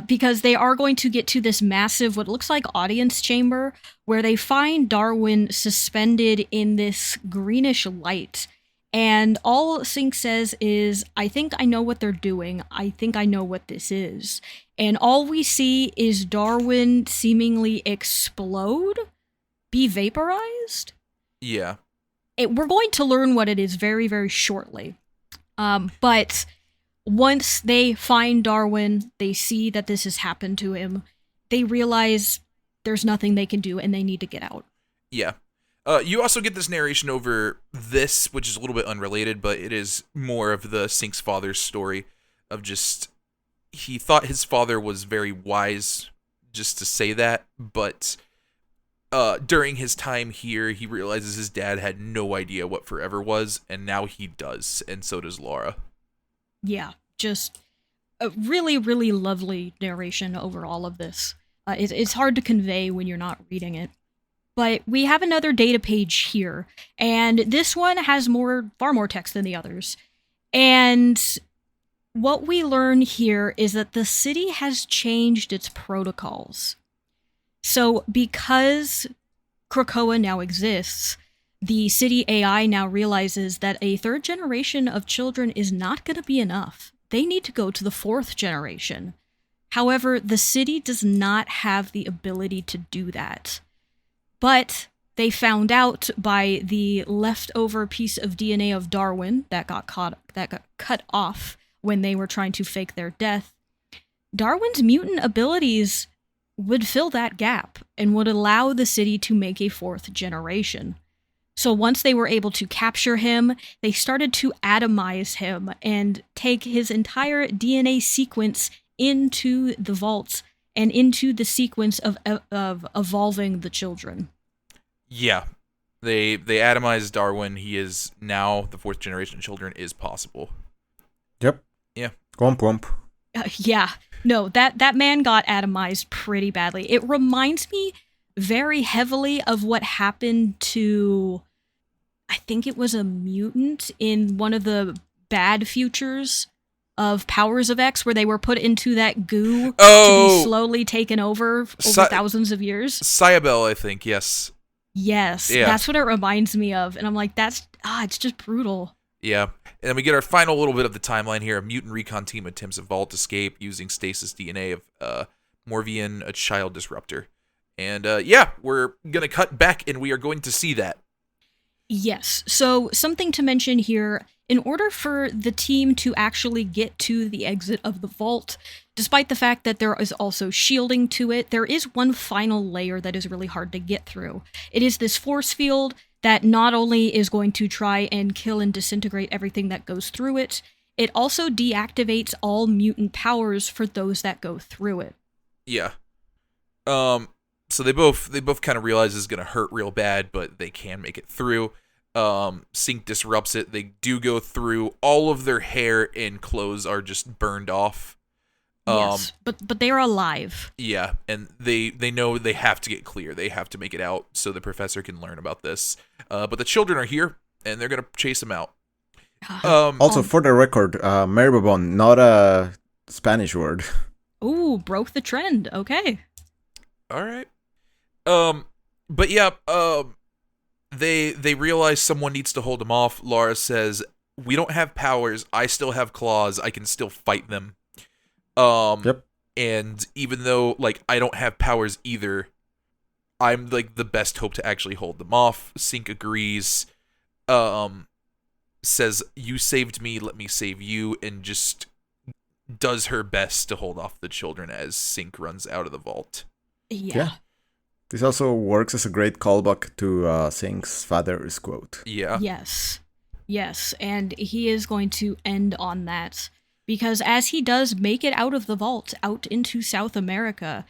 Speaker 2: Because they are going to get to this massive, what looks like audience chamber, where they find Darwin suspended in this greenish light. And all Sink says is, "I think I know what they're doing. I think I know what this is." And all we see is Darwin seemingly explode, be vaporized.
Speaker 1: Yeah.
Speaker 2: We're going to learn what it is very, very shortly. But once they find Darwin, they see that this has happened to him. They realize there's nothing they can do and they need to get out.
Speaker 1: Yeah. You also get this narration over this, which is a little bit unrelated, but it is more of the Sink's father's story of just, he thought his father was very wise just to say that, but during his time here, he realizes his dad had no idea what forever was, and now he does, and so does Laura.
Speaker 2: Yeah, just a really, really lovely narration over all of this. It's hard to convey when you're not reading it. But we have another data page here, and this one has far more text than the others. And what we learn here is that the city has changed its protocols. So because Krakoa now exists, the city AI now realizes that a third generation of children is not going to be enough. They need to go to the fourth generation. However, the city does not have the ability to do that. But they found out by the leftover piece of DNA of Darwin that got cut off when they were trying to fake their death. Darwin's mutant abilities would fill that gap and would allow the city to make a fourth generation. So once they were able to capture him, they started to atomize him and take his entire DNA sequence into the vaults and into the sequence of evolving the children.
Speaker 1: Yeah. They atomized Darwin. He is now the fourth generation children is possible.
Speaker 3: Yep.
Speaker 1: Yeah.
Speaker 3: Womp.
Speaker 2: Yeah. No, that man got atomized pretty badly. It reminds me very heavily of what happened to, I think it was a mutant in one of the bad futures of Powers of X, where they were put into that goo to be slowly taken over thousands of years.
Speaker 1: Cybele, I think, yes.
Speaker 2: Yes, yeah. That's what it reminds me of. And I'm like, it's just brutal.
Speaker 1: Yeah. And then we get our final little bit of the timeline here. A mutant recon team attempts a vault escape using stasis DNA of Morvian, a child disruptor. And yeah, we're going to cut back and we are going to see that.
Speaker 2: Yes. So something to mention here, in order for the team to actually get to the exit of the vault, despite the fact that there is also shielding to it, there is one final layer that is really hard to get through. It is this force field that not only is going to try and kill and disintegrate everything that goes through it, it also deactivates all mutant powers for those that go through it.
Speaker 1: Yeah. So they both kind of realize it's going to hurt real bad, but they can make it through. Sync disrupts it. They do go through. All of their hair and clothes are just burned off.
Speaker 2: Yes, but they're alive.
Speaker 1: Yeah, and they know they have to get clear. They have to make it out so the professor can learn about this. But the children are here, and they're going to chase them out.
Speaker 3: Also, for the record, Meribon, not a Spanish word.
Speaker 2: Ooh, broke the trend. Okay.
Speaker 1: All right. But yeah, they realize someone needs to hold them off. Laura says, "We don't have powers. I still have claws. I can still fight them."
Speaker 3: Yep.
Speaker 1: And even though like I don't have powers either, I'm like the best hope to actually hold them off. Sync agrees. Says, "You saved me, let me save you," and just does her best to hold off the children as Sync runs out of the vault.
Speaker 2: Yeah.
Speaker 3: This also works as a great callback to Sync's father's quote.
Speaker 1: Yeah.
Speaker 2: Yes, and he is going to end on that. Because as he does make it out of the vault, out into South America,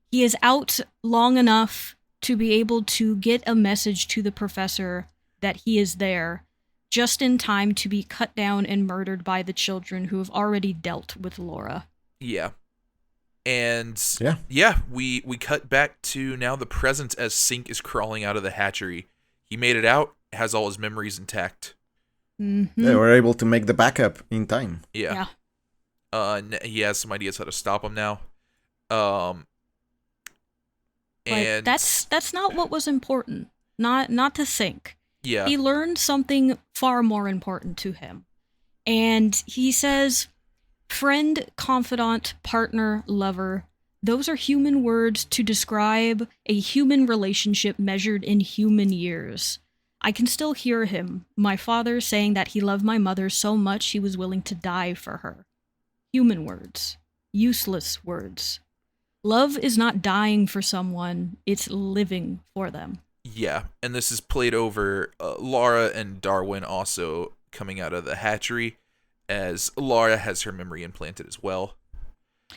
Speaker 2: he is out long enough to be able to get a message to the professor that he is there, just in time to be cut down and murdered by the children who have already dealt with Laura.
Speaker 1: Yeah. And we cut back to now the present as Sync is crawling out of the hatchery. He made it out, has all his memories intact.
Speaker 2: Mm-hmm.
Speaker 3: Yeah, we're able to make the backup in time.
Speaker 1: Yeah. He has some ideas how to stop him now. And
Speaker 2: but that's not what was important. Not to Sync.
Speaker 1: Yeah.
Speaker 2: He learned something far more important to him. And he says, friend, confidant, partner, lover, those are human words to describe a human relationship measured in human years. I can still hear him, my father, saying that he loved my mother so much he was willing to die for her. Human words. Useless words. Love is not dying for someone, it's living for them.
Speaker 1: Yeah, and this is played over Laura and Darwin also coming out of the hatchery, as Laura has her memory implanted as well.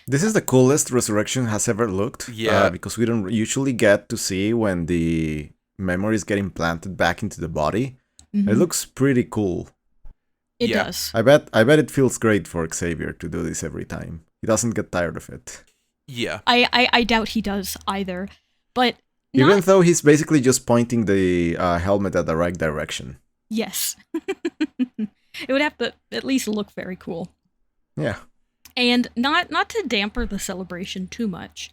Speaker 3: This is the coolest Resurrection has ever looked.
Speaker 1: Yeah.
Speaker 3: Because we don't usually get to see when the memories get implanted back into the body. Mm-hmm. It looks pretty cool.
Speaker 2: It does.
Speaker 3: I bet it feels great for Xavier to do this every time. He doesn't get tired of it.
Speaker 2: Yeah. I doubt he does either. But
Speaker 3: even though he's basically just pointing the helmet at the right direction.
Speaker 2: Yes. It would have to at least look very cool.
Speaker 3: Yeah.
Speaker 2: And not to damper the celebration too much,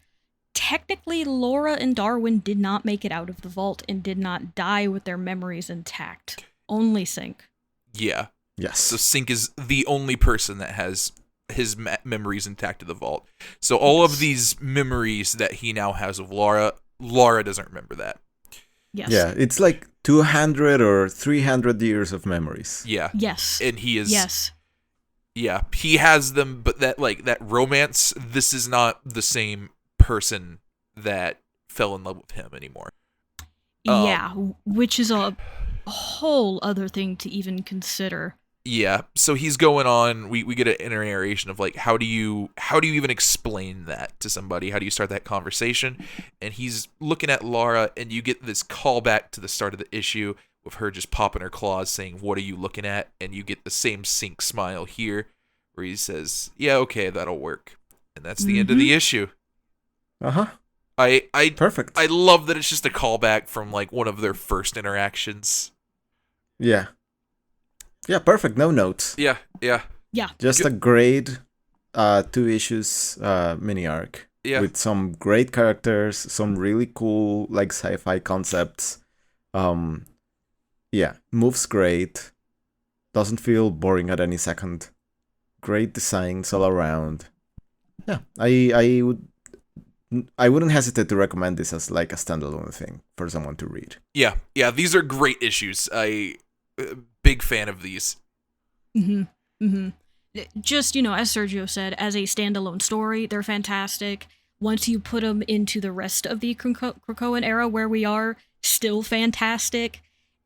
Speaker 2: technically Laura and Darwin did not make it out of the vault and did not die with their memories intact. Only Sync.
Speaker 1: Yeah.
Speaker 3: Yes.
Speaker 1: So Sync is the only person that has his memories intact in the vault. So all of these memories that he now has of Laura doesn't remember that.
Speaker 2: Yes.
Speaker 3: Yeah, it's like 200 or 300 years of memories.
Speaker 1: Yeah.
Speaker 2: Yes.
Speaker 1: And he is...
Speaker 2: Yes.
Speaker 1: Yeah, he has them, but that romance, this is not the same person that fell in love with him anymore.
Speaker 2: Yeah, which is a whole other thing to even consider.
Speaker 1: Yeah, so he's going on. We get an inner narration of like, how do you even explain that to somebody? How do you start that conversation? And he's looking at Laura, and you get this callback to the start of the issue with her just popping her claws, saying, "What are you looking at?" And you get the same Sync smile here, where he says, "Yeah, okay, that'll work," and that's the end of the issue.
Speaker 3: Perfect.
Speaker 1: I love that it's just a callback from like one of their first interactions.
Speaker 3: Yeah. Yeah, perfect. No notes.
Speaker 1: Yeah.
Speaker 3: Just a great 2 issues mini arc.
Speaker 1: Yeah.
Speaker 3: With some great characters, some really cool like sci-fi concepts. Yeah, moves great. Doesn't feel boring at any second. Great designs all around. Yeah, I would I wouldn't hesitate to recommend this as like a standalone thing for someone to read.
Speaker 1: Yeah, these are great issues. Big fan of these.
Speaker 2: Just, as Sergio said, as a standalone story, they're fantastic. Once you put them into the rest of the Krakoan era where we are, still fantastic.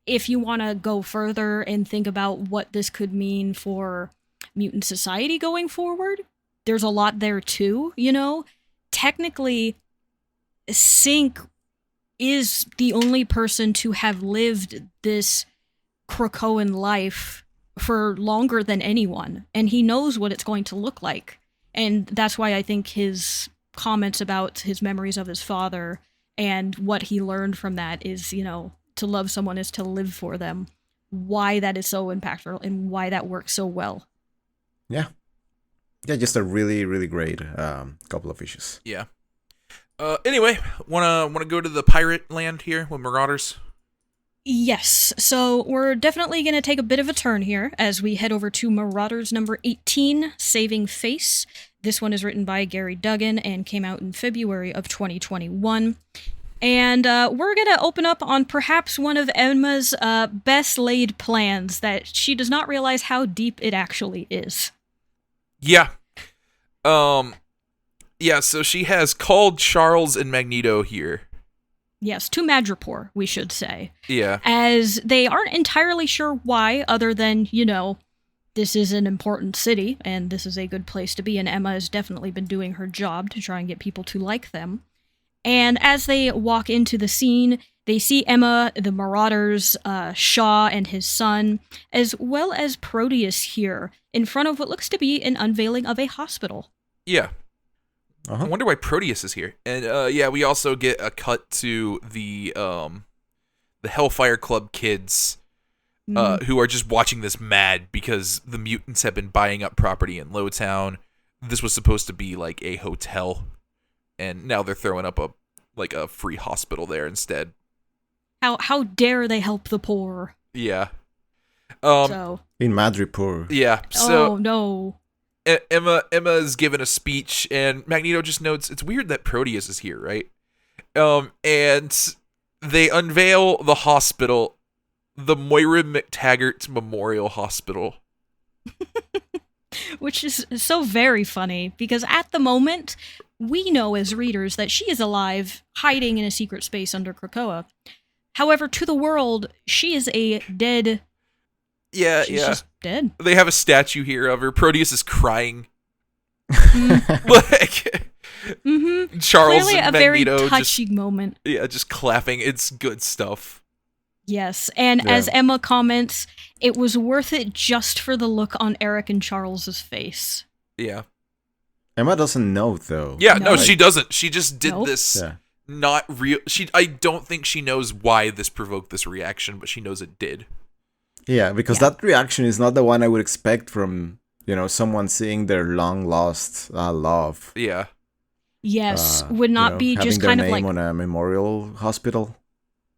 Speaker 2: If you want to go further and think about what this could mean for mutant society going forward, there's a lot there too, Technically, Sync is the only person to have lived this Krakoan life for longer than anyone, and he knows what it's going to look like. And that's why I think his comments about his memories of his father and what he learned from that is, to love someone is to live for them, why that is so impactful and why that works so well.
Speaker 3: Yeah, just a really, really great couple of issues.
Speaker 1: Yeah. Anyway, wanna go to the pirate land here with Marauders?
Speaker 2: Yes, so we're definitely going to take a bit of a turn here as we head over to Marauders number 18, Saving Face. This one is written by Gary Duggan and came out in February of 2021. And we're going to open up on perhaps one of Emma's best laid plans that she does not realize how deep it actually is.
Speaker 1: Yeah. Yeah, so she has called Charles and Magneto here.
Speaker 2: Yes, to Madripoor, we should say.
Speaker 1: Yeah.
Speaker 2: As they aren't entirely sure why, other than, this is an important city, and this is a good place to be, and Emma has definitely been doing her job to try and get people to like them. And as they walk into the scene, they see Emma, the Marauders, Shaw and his son, as well as Proteus here, in front of what looks to be an unveiling of a hospital.
Speaker 1: Yeah. I wonder why Proteus is here. And we also get a cut to the Hellfire Club kids who are just watching this mad because the mutants have been buying up property in Lowtown. This was supposed to be like a hotel, and now they're throwing up a free hospital there instead.
Speaker 2: How dare they help the poor?
Speaker 1: Yeah.
Speaker 3: In Madripoor.
Speaker 1: Yeah. So,
Speaker 2: oh no.
Speaker 1: Emma is given a speech, and Magneto just notes it's weird that Proteus is here, right? And they unveil the hospital, the Moira McTaggart Memorial Hospital.
Speaker 2: Which is so very funny, because at the moment, we know as readers that she is alive, hiding in a secret space under Krakoa. However, to the world, she is a dead... She's just dead.
Speaker 1: They have a statue here of her. Proteus is crying. Charles
Speaker 2: Clearly
Speaker 1: and
Speaker 2: a
Speaker 1: Magneto
Speaker 2: very touching moment.
Speaker 1: Yeah, just clapping. It's good stuff.
Speaker 2: Yes, and as Emma comments, it was worth it just for the look on Eric and Charles's face.
Speaker 1: Yeah.
Speaker 3: Emma doesn't know, though.
Speaker 1: Yeah, no, she doesn't. She just did this.
Speaker 3: Yeah.
Speaker 1: Not real. I don't think she knows why this provoked this reaction, but she knows it did.
Speaker 3: Yeah, because that reaction is not the one I would expect from, someone seeing their long-lost love.
Speaker 1: Yeah.
Speaker 2: Yes, would not be just kind of like...
Speaker 3: having their name on a memorial hospital.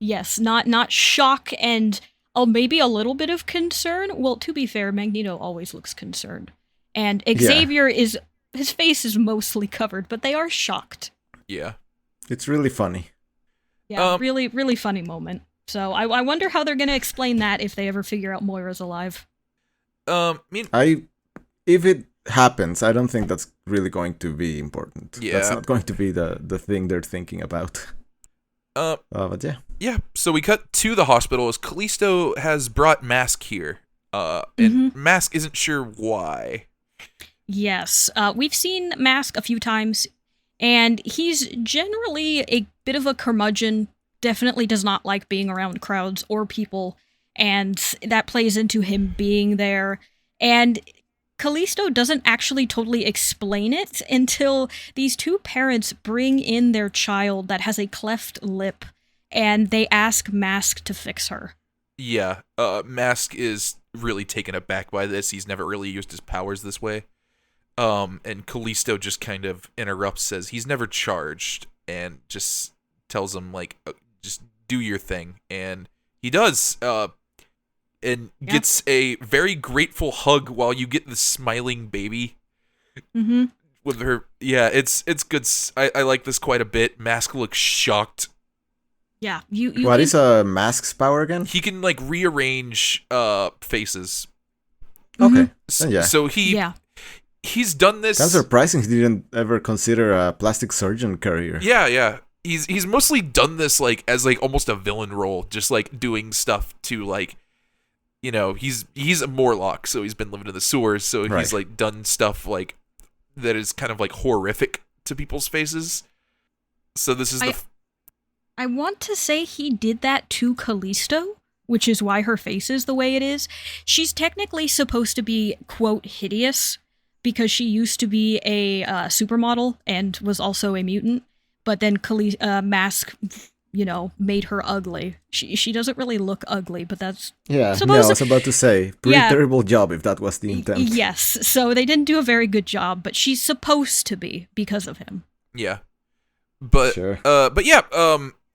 Speaker 2: Yes, not shock and maybe a little bit of concern. Well, to be fair, Magneto always looks concerned. And Xavier his face is mostly covered, but they are shocked.
Speaker 1: Yeah.
Speaker 3: It's really funny.
Speaker 2: Yeah, really, really funny moment. So I wonder how they're going to explain that if they ever figure out Moira's alive.
Speaker 3: If it happens, I don't think that's really going to be important.
Speaker 1: Yeah.
Speaker 3: That's not going to be the thing they're thinking about. But yeah.
Speaker 1: Yeah, so we cut to the hospital as Callisto has brought Mask here. And Mask isn't sure why.
Speaker 2: Yes, we've seen Mask a few times, and he's generally a bit of a curmudgeon. Definitely does not like being around crowds or people, and that plays into him being there. And Callisto doesn't actually totally explain it until these two parents bring in their child that has a cleft lip, and they ask Mask to fix her.
Speaker 1: Yeah, Mask is really taken aback by this. He's never really used his powers this way. And Callisto just kind of interrupts, says he's never charged, and just tells him, just do your thing. And he does, and gets a very grateful hug while you get the smiling baby. with her. Yeah, it's good. I like this quite a bit. Mask looks shocked.
Speaker 2: Yeah,
Speaker 3: What is a Mask's power again?
Speaker 1: He can like rearrange faces.
Speaker 3: Okay, then yeah.
Speaker 1: So he's done this.
Speaker 3: That's surprising. He didn't ever consider a plastic surgeon career.
Speaker 1: Yeah. He's mostly done this like as like almost a villain role, just like doing stuff to like, you know, he's a Morlock, so he's been living in the sewers, so he's like done stuff like that is kind of like horrific to people's faces. So this is
Speaker 2: I want to say he did that to Callisto, which is why her face is the way it is. She's technically supposed to be, quote, hideous, because she used to be a supermodel and was also a mutant. But then Mask, you know, made her ugly. She doesn't really look ugly, but that's...
Speaker 3: Yeah, I was about to say, pretty terrible job if that was the intent.
Speaker 2: Yes, so they didn't do a very good job, but she's supposed to be because of him.
Speaker 1: Yeah. But,
Speaker 3: sure.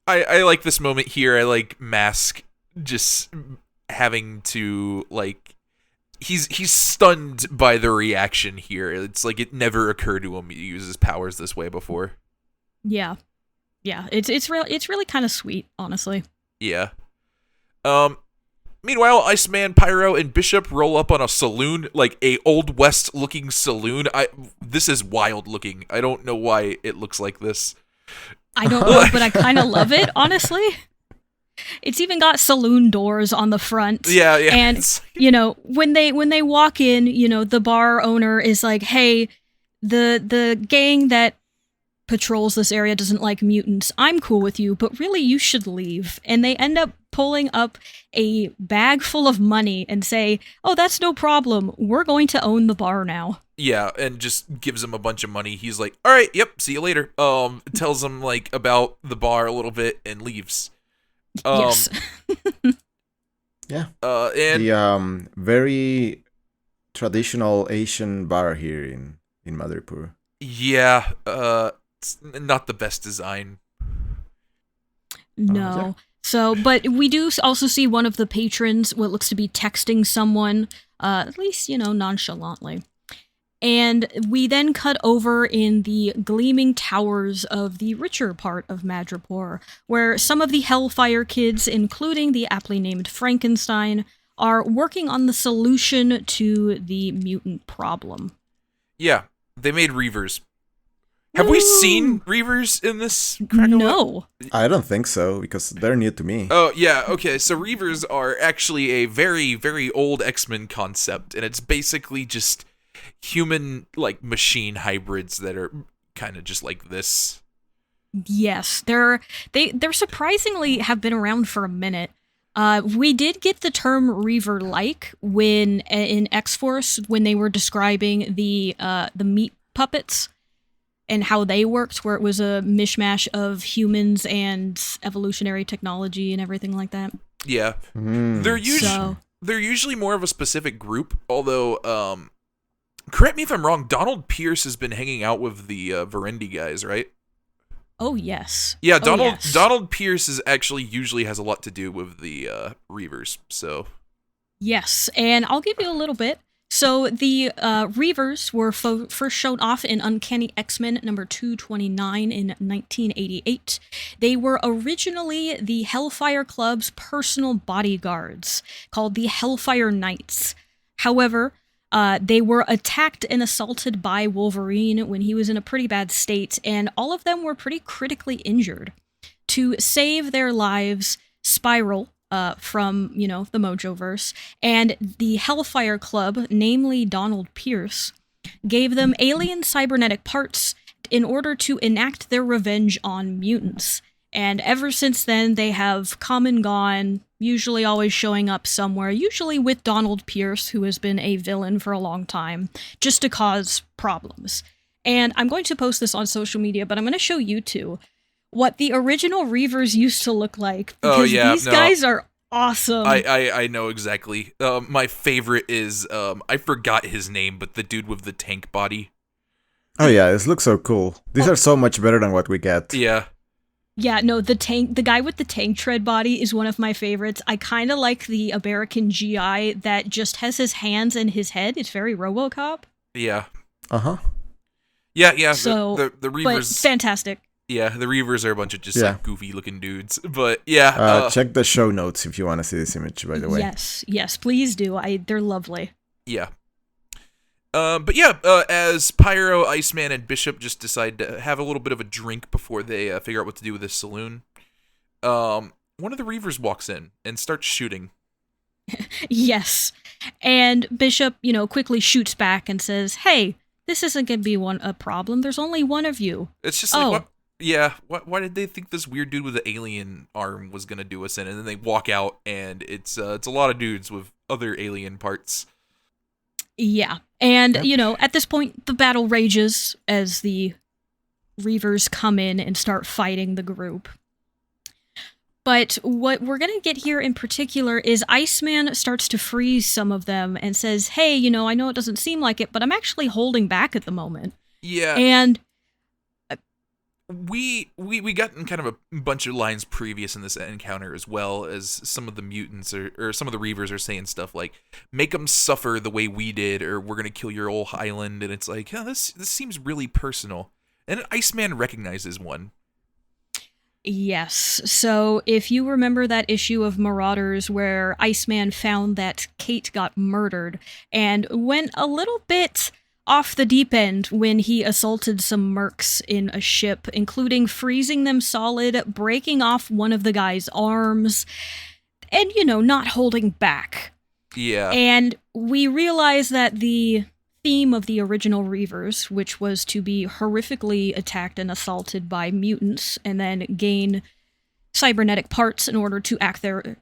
Speaker 1: I like this moment here. I like Mask just having to, like... He's stunned by the reaction here. It's like it never occurred to him to use his powers this way before.
Speaker 2: Yeah, it's really kind of sweet, honestly.
Speaker 1: Yeah. Meanwhile, Iceman, Pyro, and Bishop roll up on a saloon, like a Old West looking saloon. This is wild looking. I don't know why it looks like this.
Speaker 2: I don't know, but I kind of love it, honestly. It's even got saloon doors on the front.
Speaker 1: Yeah.
Speaker 2: And you know, when they walk in, you know, the bar owner is like, "Hey, the gang that patrols this area doesn't like mutants. I'm cool with you, but really you should leave." And they end up pulling up a bag full of money and say, "Oh, that's no problem. We're going to own the bar now."
Speaker 1: Yeah, and just gives him a bunch of money. He's like, "All right, yep, see you later." Tells him like about the bar a little bit and leaves.
Speaker 2: Yes.
Speaker 3: Yeah.
Speaker 1: And
Speaker 3: the very traditional Asian bar here in Madripoor.
Speaker 1: Yeah, it's not the best design.
Speaker 2: No.
Speaker 3: Yeah.
Speaker 2: So, but we do also see one of the patrons, what looks to be texting someone, at least, you know, nonchalantly. And we then cut over in the gleaming towers of the richer part of Madripoor, where some of the Hellfire kids, including the aptly named Frankenstein, are working on the solution to the mutant problem.
Speaker 1: Yeah, they made Reavers. Have we seen Reavers in this?
Speaker 2: No.
Speaker 3: I don't think so, because they're new to me.
Speaker 1: Oh, yeah, okay, so Reavers are actually a very, very old X-Men concept, and it's basically just human, like, machine hybrids that are kind of just like this.
Speaker 2: Yes, they're surprisingly have been around for a minute. We did get the term Reaver-like when in X-Force when they were describing the meat puppets and how they worked, where it was a mishmash of humans and evolutionary technology and everything like that.
Speaker 1: Yeah, they're usually more of a specific group. Although, correct me if I'm wrong, Donald Pierce has been hanging out with the Verendi guys, right?
Speaker 2: Oh yes.
Speaker 1: Yeah, Donald Pierce is actually usually has a lot to do with the Reavers. So. Yes,
Speaker 2: and I'll give you a little bit. So the Reavers were first shown off in Uncanny X-Men number 229 in 1988. They were originally the Hellfire Club's personal bodyguards, called the Hellfire Knights. However, they were attacked and assaulted by Wolverine when he was in a pretty bad state, and all of them were pretty critically injured. To save their lives, Spiral, from, you know, the Mojoverse, and the Hellfire Club, namely Donald Pierce, gave them alien cybernetic parts in order to enact their revenge on mutants. And ever since then, they have come and gone, usually always showing up somewhere, usually with Donald Pierce, who has been a villain for a long time, just to cause problems. And I'm going to post this on social media, but I'm going to show you two what the original Reavers used to look like, because these guys are awesome.
Speaker 1: I know exactly. My favorite is, I forgot his name, but the dude with the tank body.
Speaker 3: Oh yeah, this looks so cool. These are so much better than what we get.
Speaker 1: Yeah.
Speaker 2: Yeah, no, the guy with the tank tread body is one of my favorites. I kind of like the American GI that just has his hands and his head. It's very RoboCop.
Speaker 1: Yeah.
Speaker 3: Uh-huh.
Speaker 1: Yeah.
Speaker 2: So
Speaker 1: the Reavers,
Speaker 2: but fantastic.
Speaker 1: Yeah, the Reavers are a bunch of just like goofy looking dudes. But yeah,
Speaker 3: check the show notes if you want to see this image. By the way,
Speaker 2: yes, please do. They're lovely.
Speaker 1: Yeah. But yeah, as Pyro, Iceman, and Bishop just decide to have a little bit of a drink before they figure out what to do with this saloon, one of the Reavers walks in and starts shooting.
Speaker 2: Yes. And Bishop, quickly shoots back and says, "Hey, this isn't going to be a problem. There's only one of you."
Speaker 1: It's just like, what? Yeah, why did they think this weird dude with the alien arm was going to do us in? And then they walk out, and it's a lot of dudes with other alien parts.
Speaker 2: Yeah. And, at this point, the battle rages as the Reavers come in and start fighting the group. But what we're going to get here in particular is Iceman starts to freeze some of them and says, "Hey, I know it doesn't seem like it, but I'm actually holding back at the moment."
Speaker 1: Yeah.
Speaker 2: And
Speaker 1: we got in kind of a bunch of lines previous in this encounter, as well as some of the mutants or some of the Reavers are saying stuff like, "Make them suffer the way we did, or we're going to kill your whole island." And it's like, this seems really personal. And Iceman recognizes one.
Speaker 2: Yes. So if you remember that issue of Marauders where Iceman found that Kate got murdered and went a little bit off the deep end when he assaulted some mercs in a ship, including freezing them solid, breaking off one of the guy's arms, and, not holding back.
Speaker 1: Yeah.
Speaker 2: And we realize that the theme of the original Reavers, which was to be horrifically attacked and assaulted by mutants and then gain cybernetic parts in order to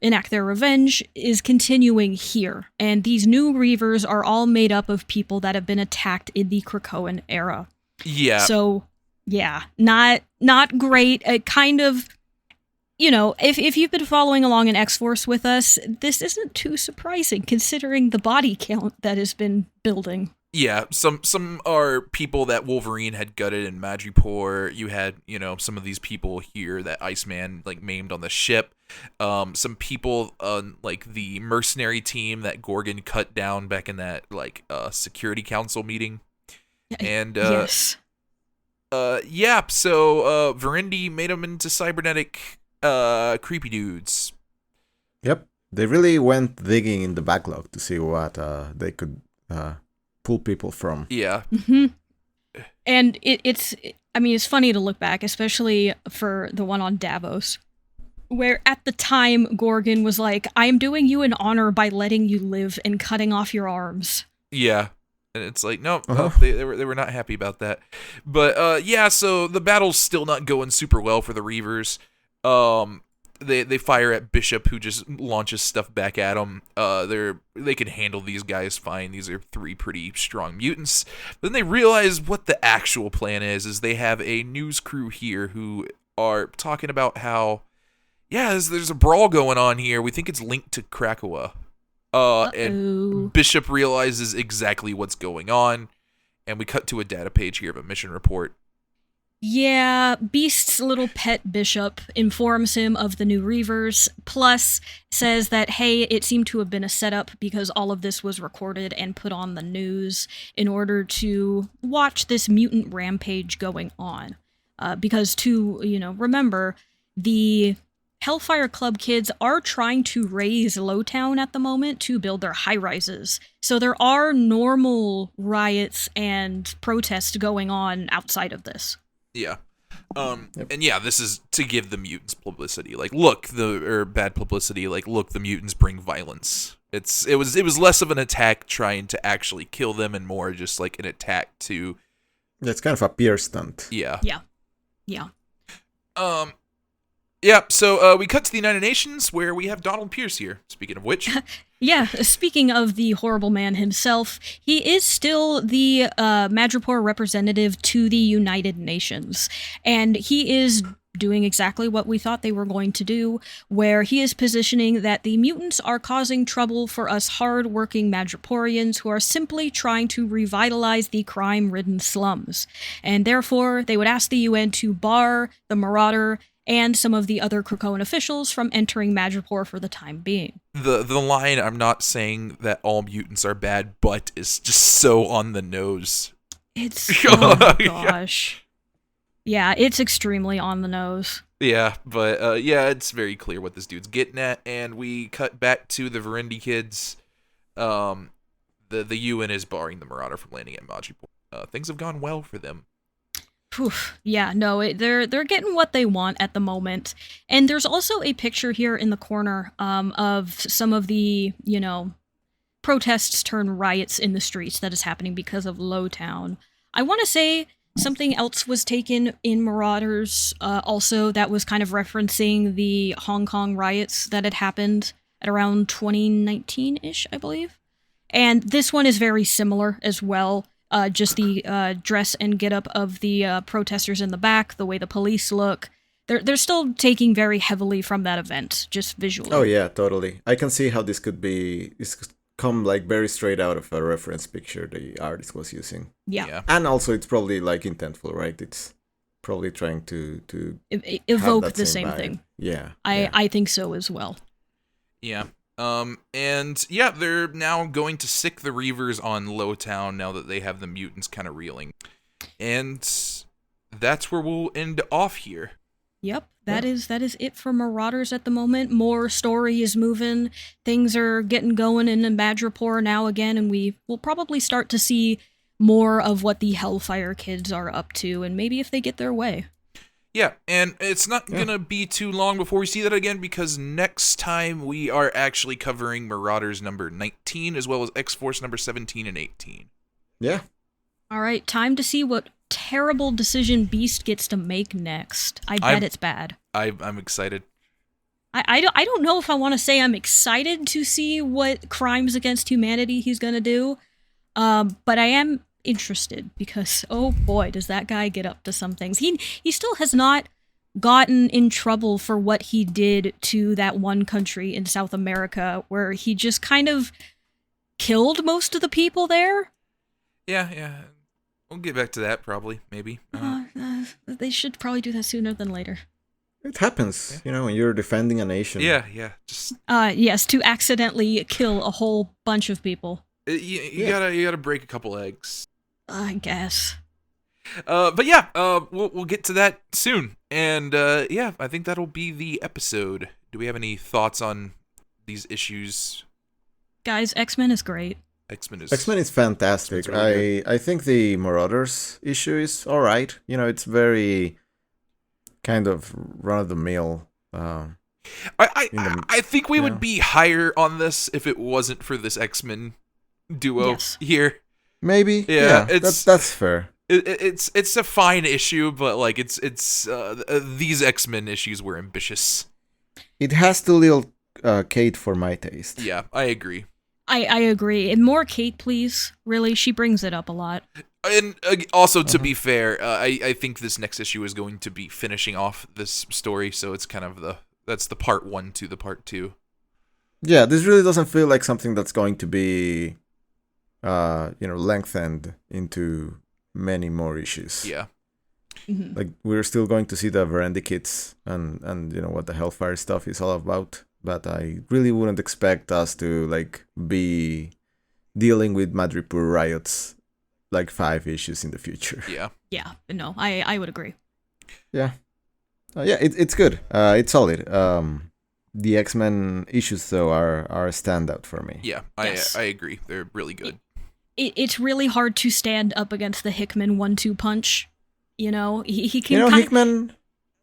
Speaker 2: enact their revenge, is continuing here. And these new Reavers are all made up of people that have been attacked in the Krakoan era.
Speaker 1: Yeah.
Speaker 2: So, yeah, not great. Kind of, if you've been following along in X-Force with us, this isn't too surprising considering the body count that has been building.
Speaker 1: Yeah, some are people that Wolverine had gutted in Madripoor. You had, some of these people here that Iceman maimed on the ship. Some people on the mercenary team that Gorgon cut down back in that security council meeting. And
Speaker 2: yes.
Speaker 1: So Verendi made them into cybernetic creepy dudes.
Speaker 3: Yep. They really went digging in the backlog to see what they could pull people from.
Speaker 1: Yeah.
Speaker 2: Mm-hmm. And it's funny to look back, especially for the one on Davos, where at the time Gorgon was like, "I am doing you an honor by letting you live and cutting off your arms."
Speaker 1: Yeah. And it's like, no, they were not happy about that. But so the battle's still not going super well for the Reavers. They fire at Bishop, who just launches stuff back at them. They can handle these guys fine. These are 3 pretty strong mutants. Then they realize what the actual plan is they have a news crew here who are talking about how, there's a brawl going on here. We think it's linked to Krakoa. And Bishop realizes exactly what's going on, and we cut to a data page here of a mission report.
Speaker 2: Yeah, Beast's little pet Bishop informs him of the new Reavers, plus says that, hey, it seemed to have been a setup because all of this was recorded and put on the news in order to watch this mutant rampage going on. Because remember, the Hellfire Club kids are trying to raise Lowtown at the moment to build their high-rises. So there are normal riots and protests going on outside of this.
Speaker 1: Yeah. And this is to give the mutants publicity. Bad publicity. Look, the mutants bring violence. It was less of an attack trying to actually kill them and more just an attack to...
Speaker 3: It's kind of a PR stunt.
Speaker 1: Yeah.
Speaker 2: Yeah.
Speaker 1: So we cut to the United Nations where we have Donald Pierce here, speaking of which.
Speaker 2: Yeah, speaking of the horrible man himself, he is still the Madripoor representative to the United Nations. And he is doing exactly what we thought they were going to do, where he is positioning that the mutants are causing trouble for us hard-working Madripoorians who are simply trying to revitalize the crime-ridden slums. And therefore, they would ask the UN to bar the Marauder and some of the other Krakoan officials from entering Madripoor for the time being.
Speaker 1: The line, "I'm not saying that all mutants are bad, but," is just so on the nose.
Speaker 2: It's oh gosh. Yeah, it's extremely on the nose.
Speaker 1: Yeah, but yeah, it's very clear what this dude's getting at, and we cut back to the Verendi kids. The UN is barring the Marauder from landing at Majipur. Things have gone well for them.
Speaker 2: Yeah, no, they're getting what they want at the moment, and there's also a picture here in the corner of some of the protests turn riots in the streets that is happening because of Lowtown. I want to say something else was taken in Marauders also that was kind of referencing the Hong Kong riots that had happened at around 2019-ish, I believe. And this one is very similar as well. Just the dress and get-up of the protesters in the back, the way the police look. They're still taking very heavily from that event, just visually.
Speaker 3: Oh yeah, totally. I can see how this could come like very straight out of a reference picture the artist was using.
Speaker 2: Yeah.
Speaker 3: And also it's probably like intentful, right? It's probably trying to
Speaker 2: evoke the same thing.
Speaker 3: Yeah.
Speaker 2: I think so as well.
Speaker 1: Yeah. And yeah, they're now going to sick the Reavers on Lowtown now that they have the mutants kind of reeling. And that's where we'll end off here.
Speaker 2: Yep, that is it for Marauders at the moment. More story is moving. Things are getting going in Madripoor now again, and we will probably start to see more of what the Hellfire kids are up to, and maybe if they get their way.
Speaker 1: Yeah, and it's not going to be too long before we see that again, because next time we are actually covering Marauders number 19, as well as X-Force number 17 and 18.
Speaker 3: Yeah.
Speaker 2: All right, time to see what terrible decision Beast gets to make next. I bet it's bad.
Speaker 1: I'm excited.
Speaker 2: I don't know if I want to say I'm excited to see what crimes against humanity he's going to do, but I am interested because, oh boy, does that guy get up to some things. He still has not gotten in trouble for what he did to that one country in South America where he just kind of killed most of the people there.
Speaker 1: Yeah. We'll get back to that probably, maybe.
Speaker 2: They should probably do that sooner than later.
Speaker 3: It happens, when you're defending a nation.
Speaker 1: Yeah. Just
Speaker 2: yes, to accidentally kill a whole bunch of people.
Speaker 1: You gotta break a couple eggs.
Speaker 2: I guess.
Speaker 1: But yeah, we'll get to that soon. And yeah, I think that'll be the episode. Do we have any thoughts on these issues?
Speaker 2: Guys, X-Men is great.
Speaker 3: X-Men is fantastic. Really I think the Marauders issue is all right. It's very kind of run-of-the-mill.
Speaker 1: I think we would be higher on this if it wasn't for this X-Men duo here.
Speaker 3: Maybe. Yeah, that's fair.
Speaker 1: It's a fine issue, but like it's these X-Men issues were ambitious.
Speaker 3: It has too little Kate for my taste.
Speaker 1: Yeah, I agree.
Speaker 2: I agree. And more Kate, please. Really, she brings it up a lot.
Speaker 1: And also, to be fair, I think this next issue is going to be finishing off this story, so it's kind of that's the part 1 to the part 2.
Speaker 3: Yeah, this really doesn't feel like something that's going to be, lengthened into many more issues.
Speaker 1: Yeah.
Speaker 2: Mm-hmm.
Speaker 3: Like, we're still going to see the Verendi kids and what the Hellfire stuff is all about. But I really wouldn't expect us to be dealing with Madripoor riots 5 issues in the future.
Speaker 1: Yeah.
Speaker 2: Yeah. No, I would agree.
Speaker 3: Yeah. It's good. It's solid. The X-Men issues though are a standout for me.
Speaker 1: Yeah, I agree. They're really good.
Speaker 2: It's really hard to stand up against the Hickman 1-2 punch. He can.
Speaker 3: Hickman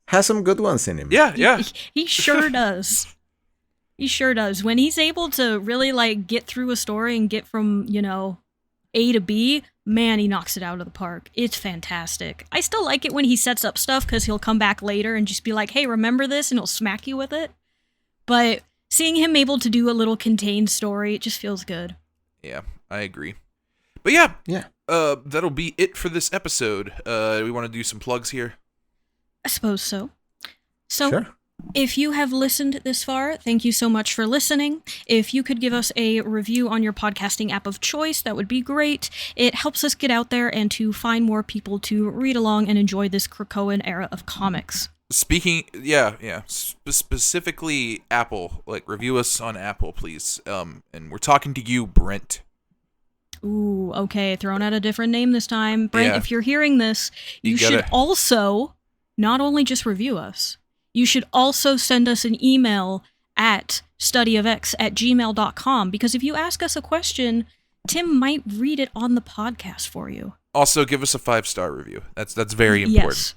Speaker 3: has some good ones in him.
Speaker 1: Yeah.
Speaker 2: He sure does. He sure does. When he's able to really get through a story and get from, A to B, man, he knocks it out of the park. It's fantastic. I still like it when he sets up stuff because he'll come back later and just be like, hey, remember this? And he'll smack you with it. But seeing him able to do a little contained story, it just feels good.
Speaker 1: Yeah, I agree. But yeah. That'll be it for this episode. We want to do some plugs here?
Speaker 2: I suppose so. So,
Speaker 3: sure.
Speaker 2: If you have listened this far, thank you so much for listening. If you could give us a review on your podcasting app of choice, that would be great. It helps us get out there and to find more people to read along and enjoy this Krakoan era of comics.
Speaker 1: Specifically Apple, review us on Apple, please. And we're talking to you, Brent.
Speaker 2: Ooh, okay, throwing out a different name this time. Brent, if you're hearing this, you should also not only just review us, you should also send us an email at studyofx@gmail.com, because if you ask us a question, Tim might read it on the podcast for you.
Speaker 1: Also, give us a 5-star review. That's very important.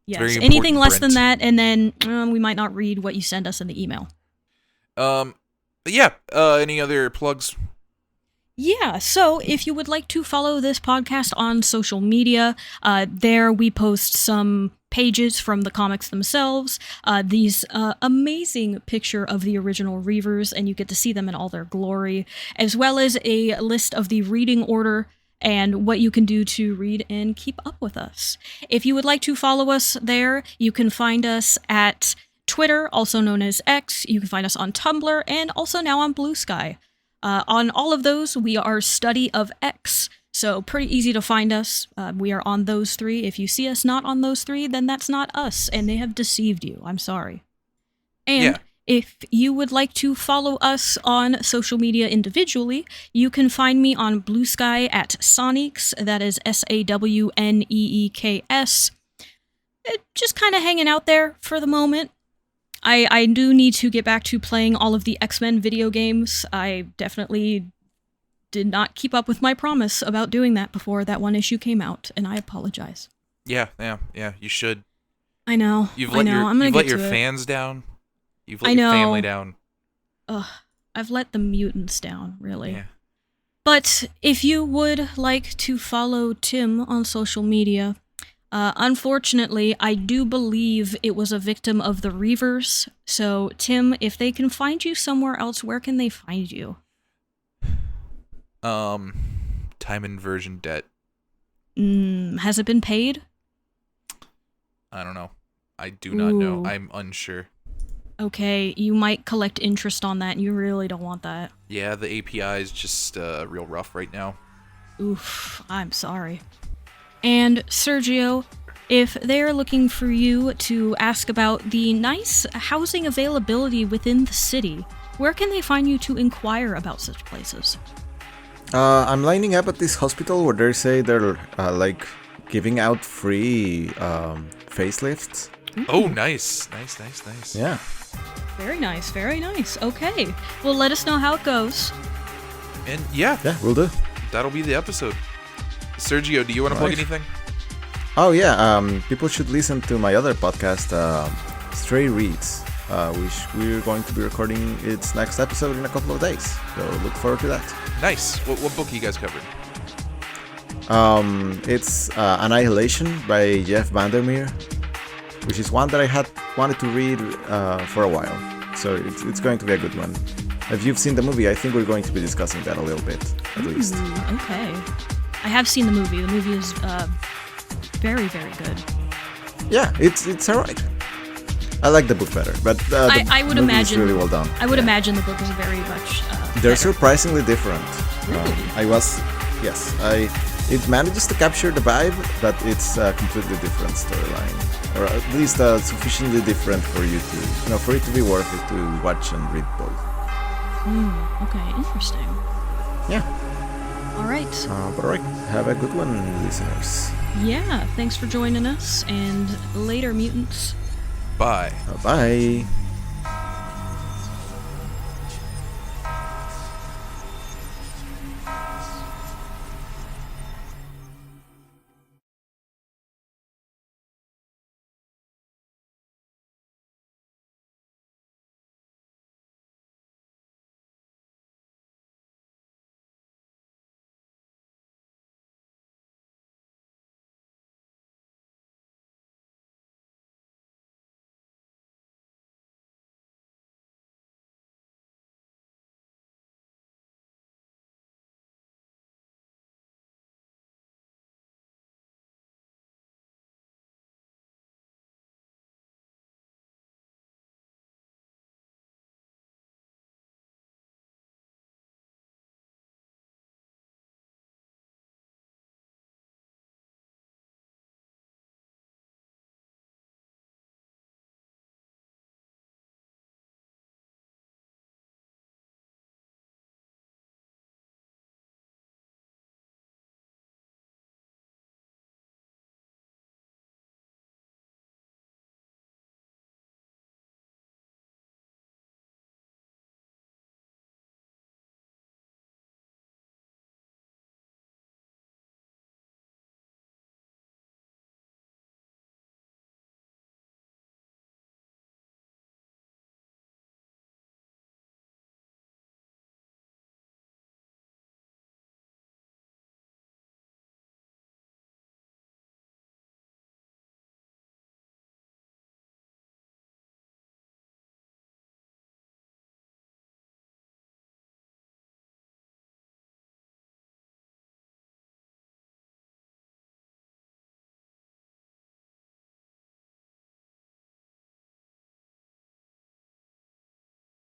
Speaker 2: Yes. Very important, anything less than that, and then we might not read what you send us in the email.
Speaker 1: Any other plugs?
Speaker 2: Yeah, so if you would like to follow this podcast on social media, there we post some pages from the comics themselves, these amazing picture of the original Reavers, and you get to see them in all their glory, as well as a list of the reading order and what you can do to read and keep up with us. If you would like to follow us there, you can find us at Twitter, also known as X. You can find us on Tumblr, and also now on Blue Sky. On all of those, we are Study of X, so pretty easy to find us. We are on those 3. If you see us not on those 3, then that's not us, and they have deceived you. I'm sorry. And if you would like to follow us on social media individually, you can find me on Blue Sky at Sonics, that is SAWNEEKS. Just kind of hanging out there for the moment. I do need to get back to playing all of the X-Men video games. I definitely did not keep up with my promise about doing that before that one issue came out, and I apologize.
Speaker 1: Yeah, you should.
Speaker 2: I know.
Speaker 1: You've let your fans down. You've let your family down.
Speaker 2: Ugh, I've let the mutants down, really.
Speaker 1: Yeah.
Speaker 2: But if you would like to follow Tim on social media, unfortunately, I do believe it was a victim of the Reavers. So, Tim, if they can find you somewhere else, where can they find you?
Speaker 1: Time inversion debt.
Speaker 2: Has it been paid?
Speaker 1: I don't know. I do not know. I'm unsure.
Speaker 2: Okay, you might collect interest on that, and you really don't want that.
Speaker 1: Yeah, the API is just real rough right now.
Speaker 2: Oof, I'm sorry. And Sergio, if they're looking for you to ask about the nice housing availability within the city, where can they find you to inquire about such places?
Speaker 3: I'm lining up at this hospital where they say they're giving out free facelifts.
Speaker 1: Oh, nice.
Speaker 3: Yeah.
Speaker 2: Very nice. Okay. Well, let us know how it goes.
Speaker 1: And
Speaker 3: yeah, we'll do.
Speaker 1: That'll be the episode. Sergio, do you want to plug anything?
Speaker 3: Oh, yeah. People should listen to my other podcast, Stray Reads, which we're going to be recording its next episode in a couple of days. So look forward to that.
Speaker 1: Nice. What book are you guys covering?
Speaker 3: It's Annihilation by Jeff Vandermeer, which is one that I had wanted to read for a while. So it's going to be a good one. If you've seen the movie, I think we're going to be discussing that a little bit, at least.
Speaker 2: Okay. I have seen the movie. The movie is very, very good.
Speaker 3: Yeah, it's alright. I like the book better, but
Speaker 2: I would imagine
Speaker 3: it's really well done.
Speaker 2: I would imagine the book is very much
Speaker 3: They're
Speaker 2: better.
Speaker 3: surprisingly different.
Speaker 2: Really?
Speaker 3: It manages to capture the vibe, but it's a completely different storyline, or at least sufficiently different for you to, for it to be worth it to watch and read both.
Speaker 2: Okay, interesting.
Speaker 3: Yeah.
Speaker 2: All right.
Speaker 3: But all right, have a good one, listeners.
Speaker 2: Yeah, thanks for joining us, and later, mutants.
Speaker 1: Bye.
Speaker 3: Bye.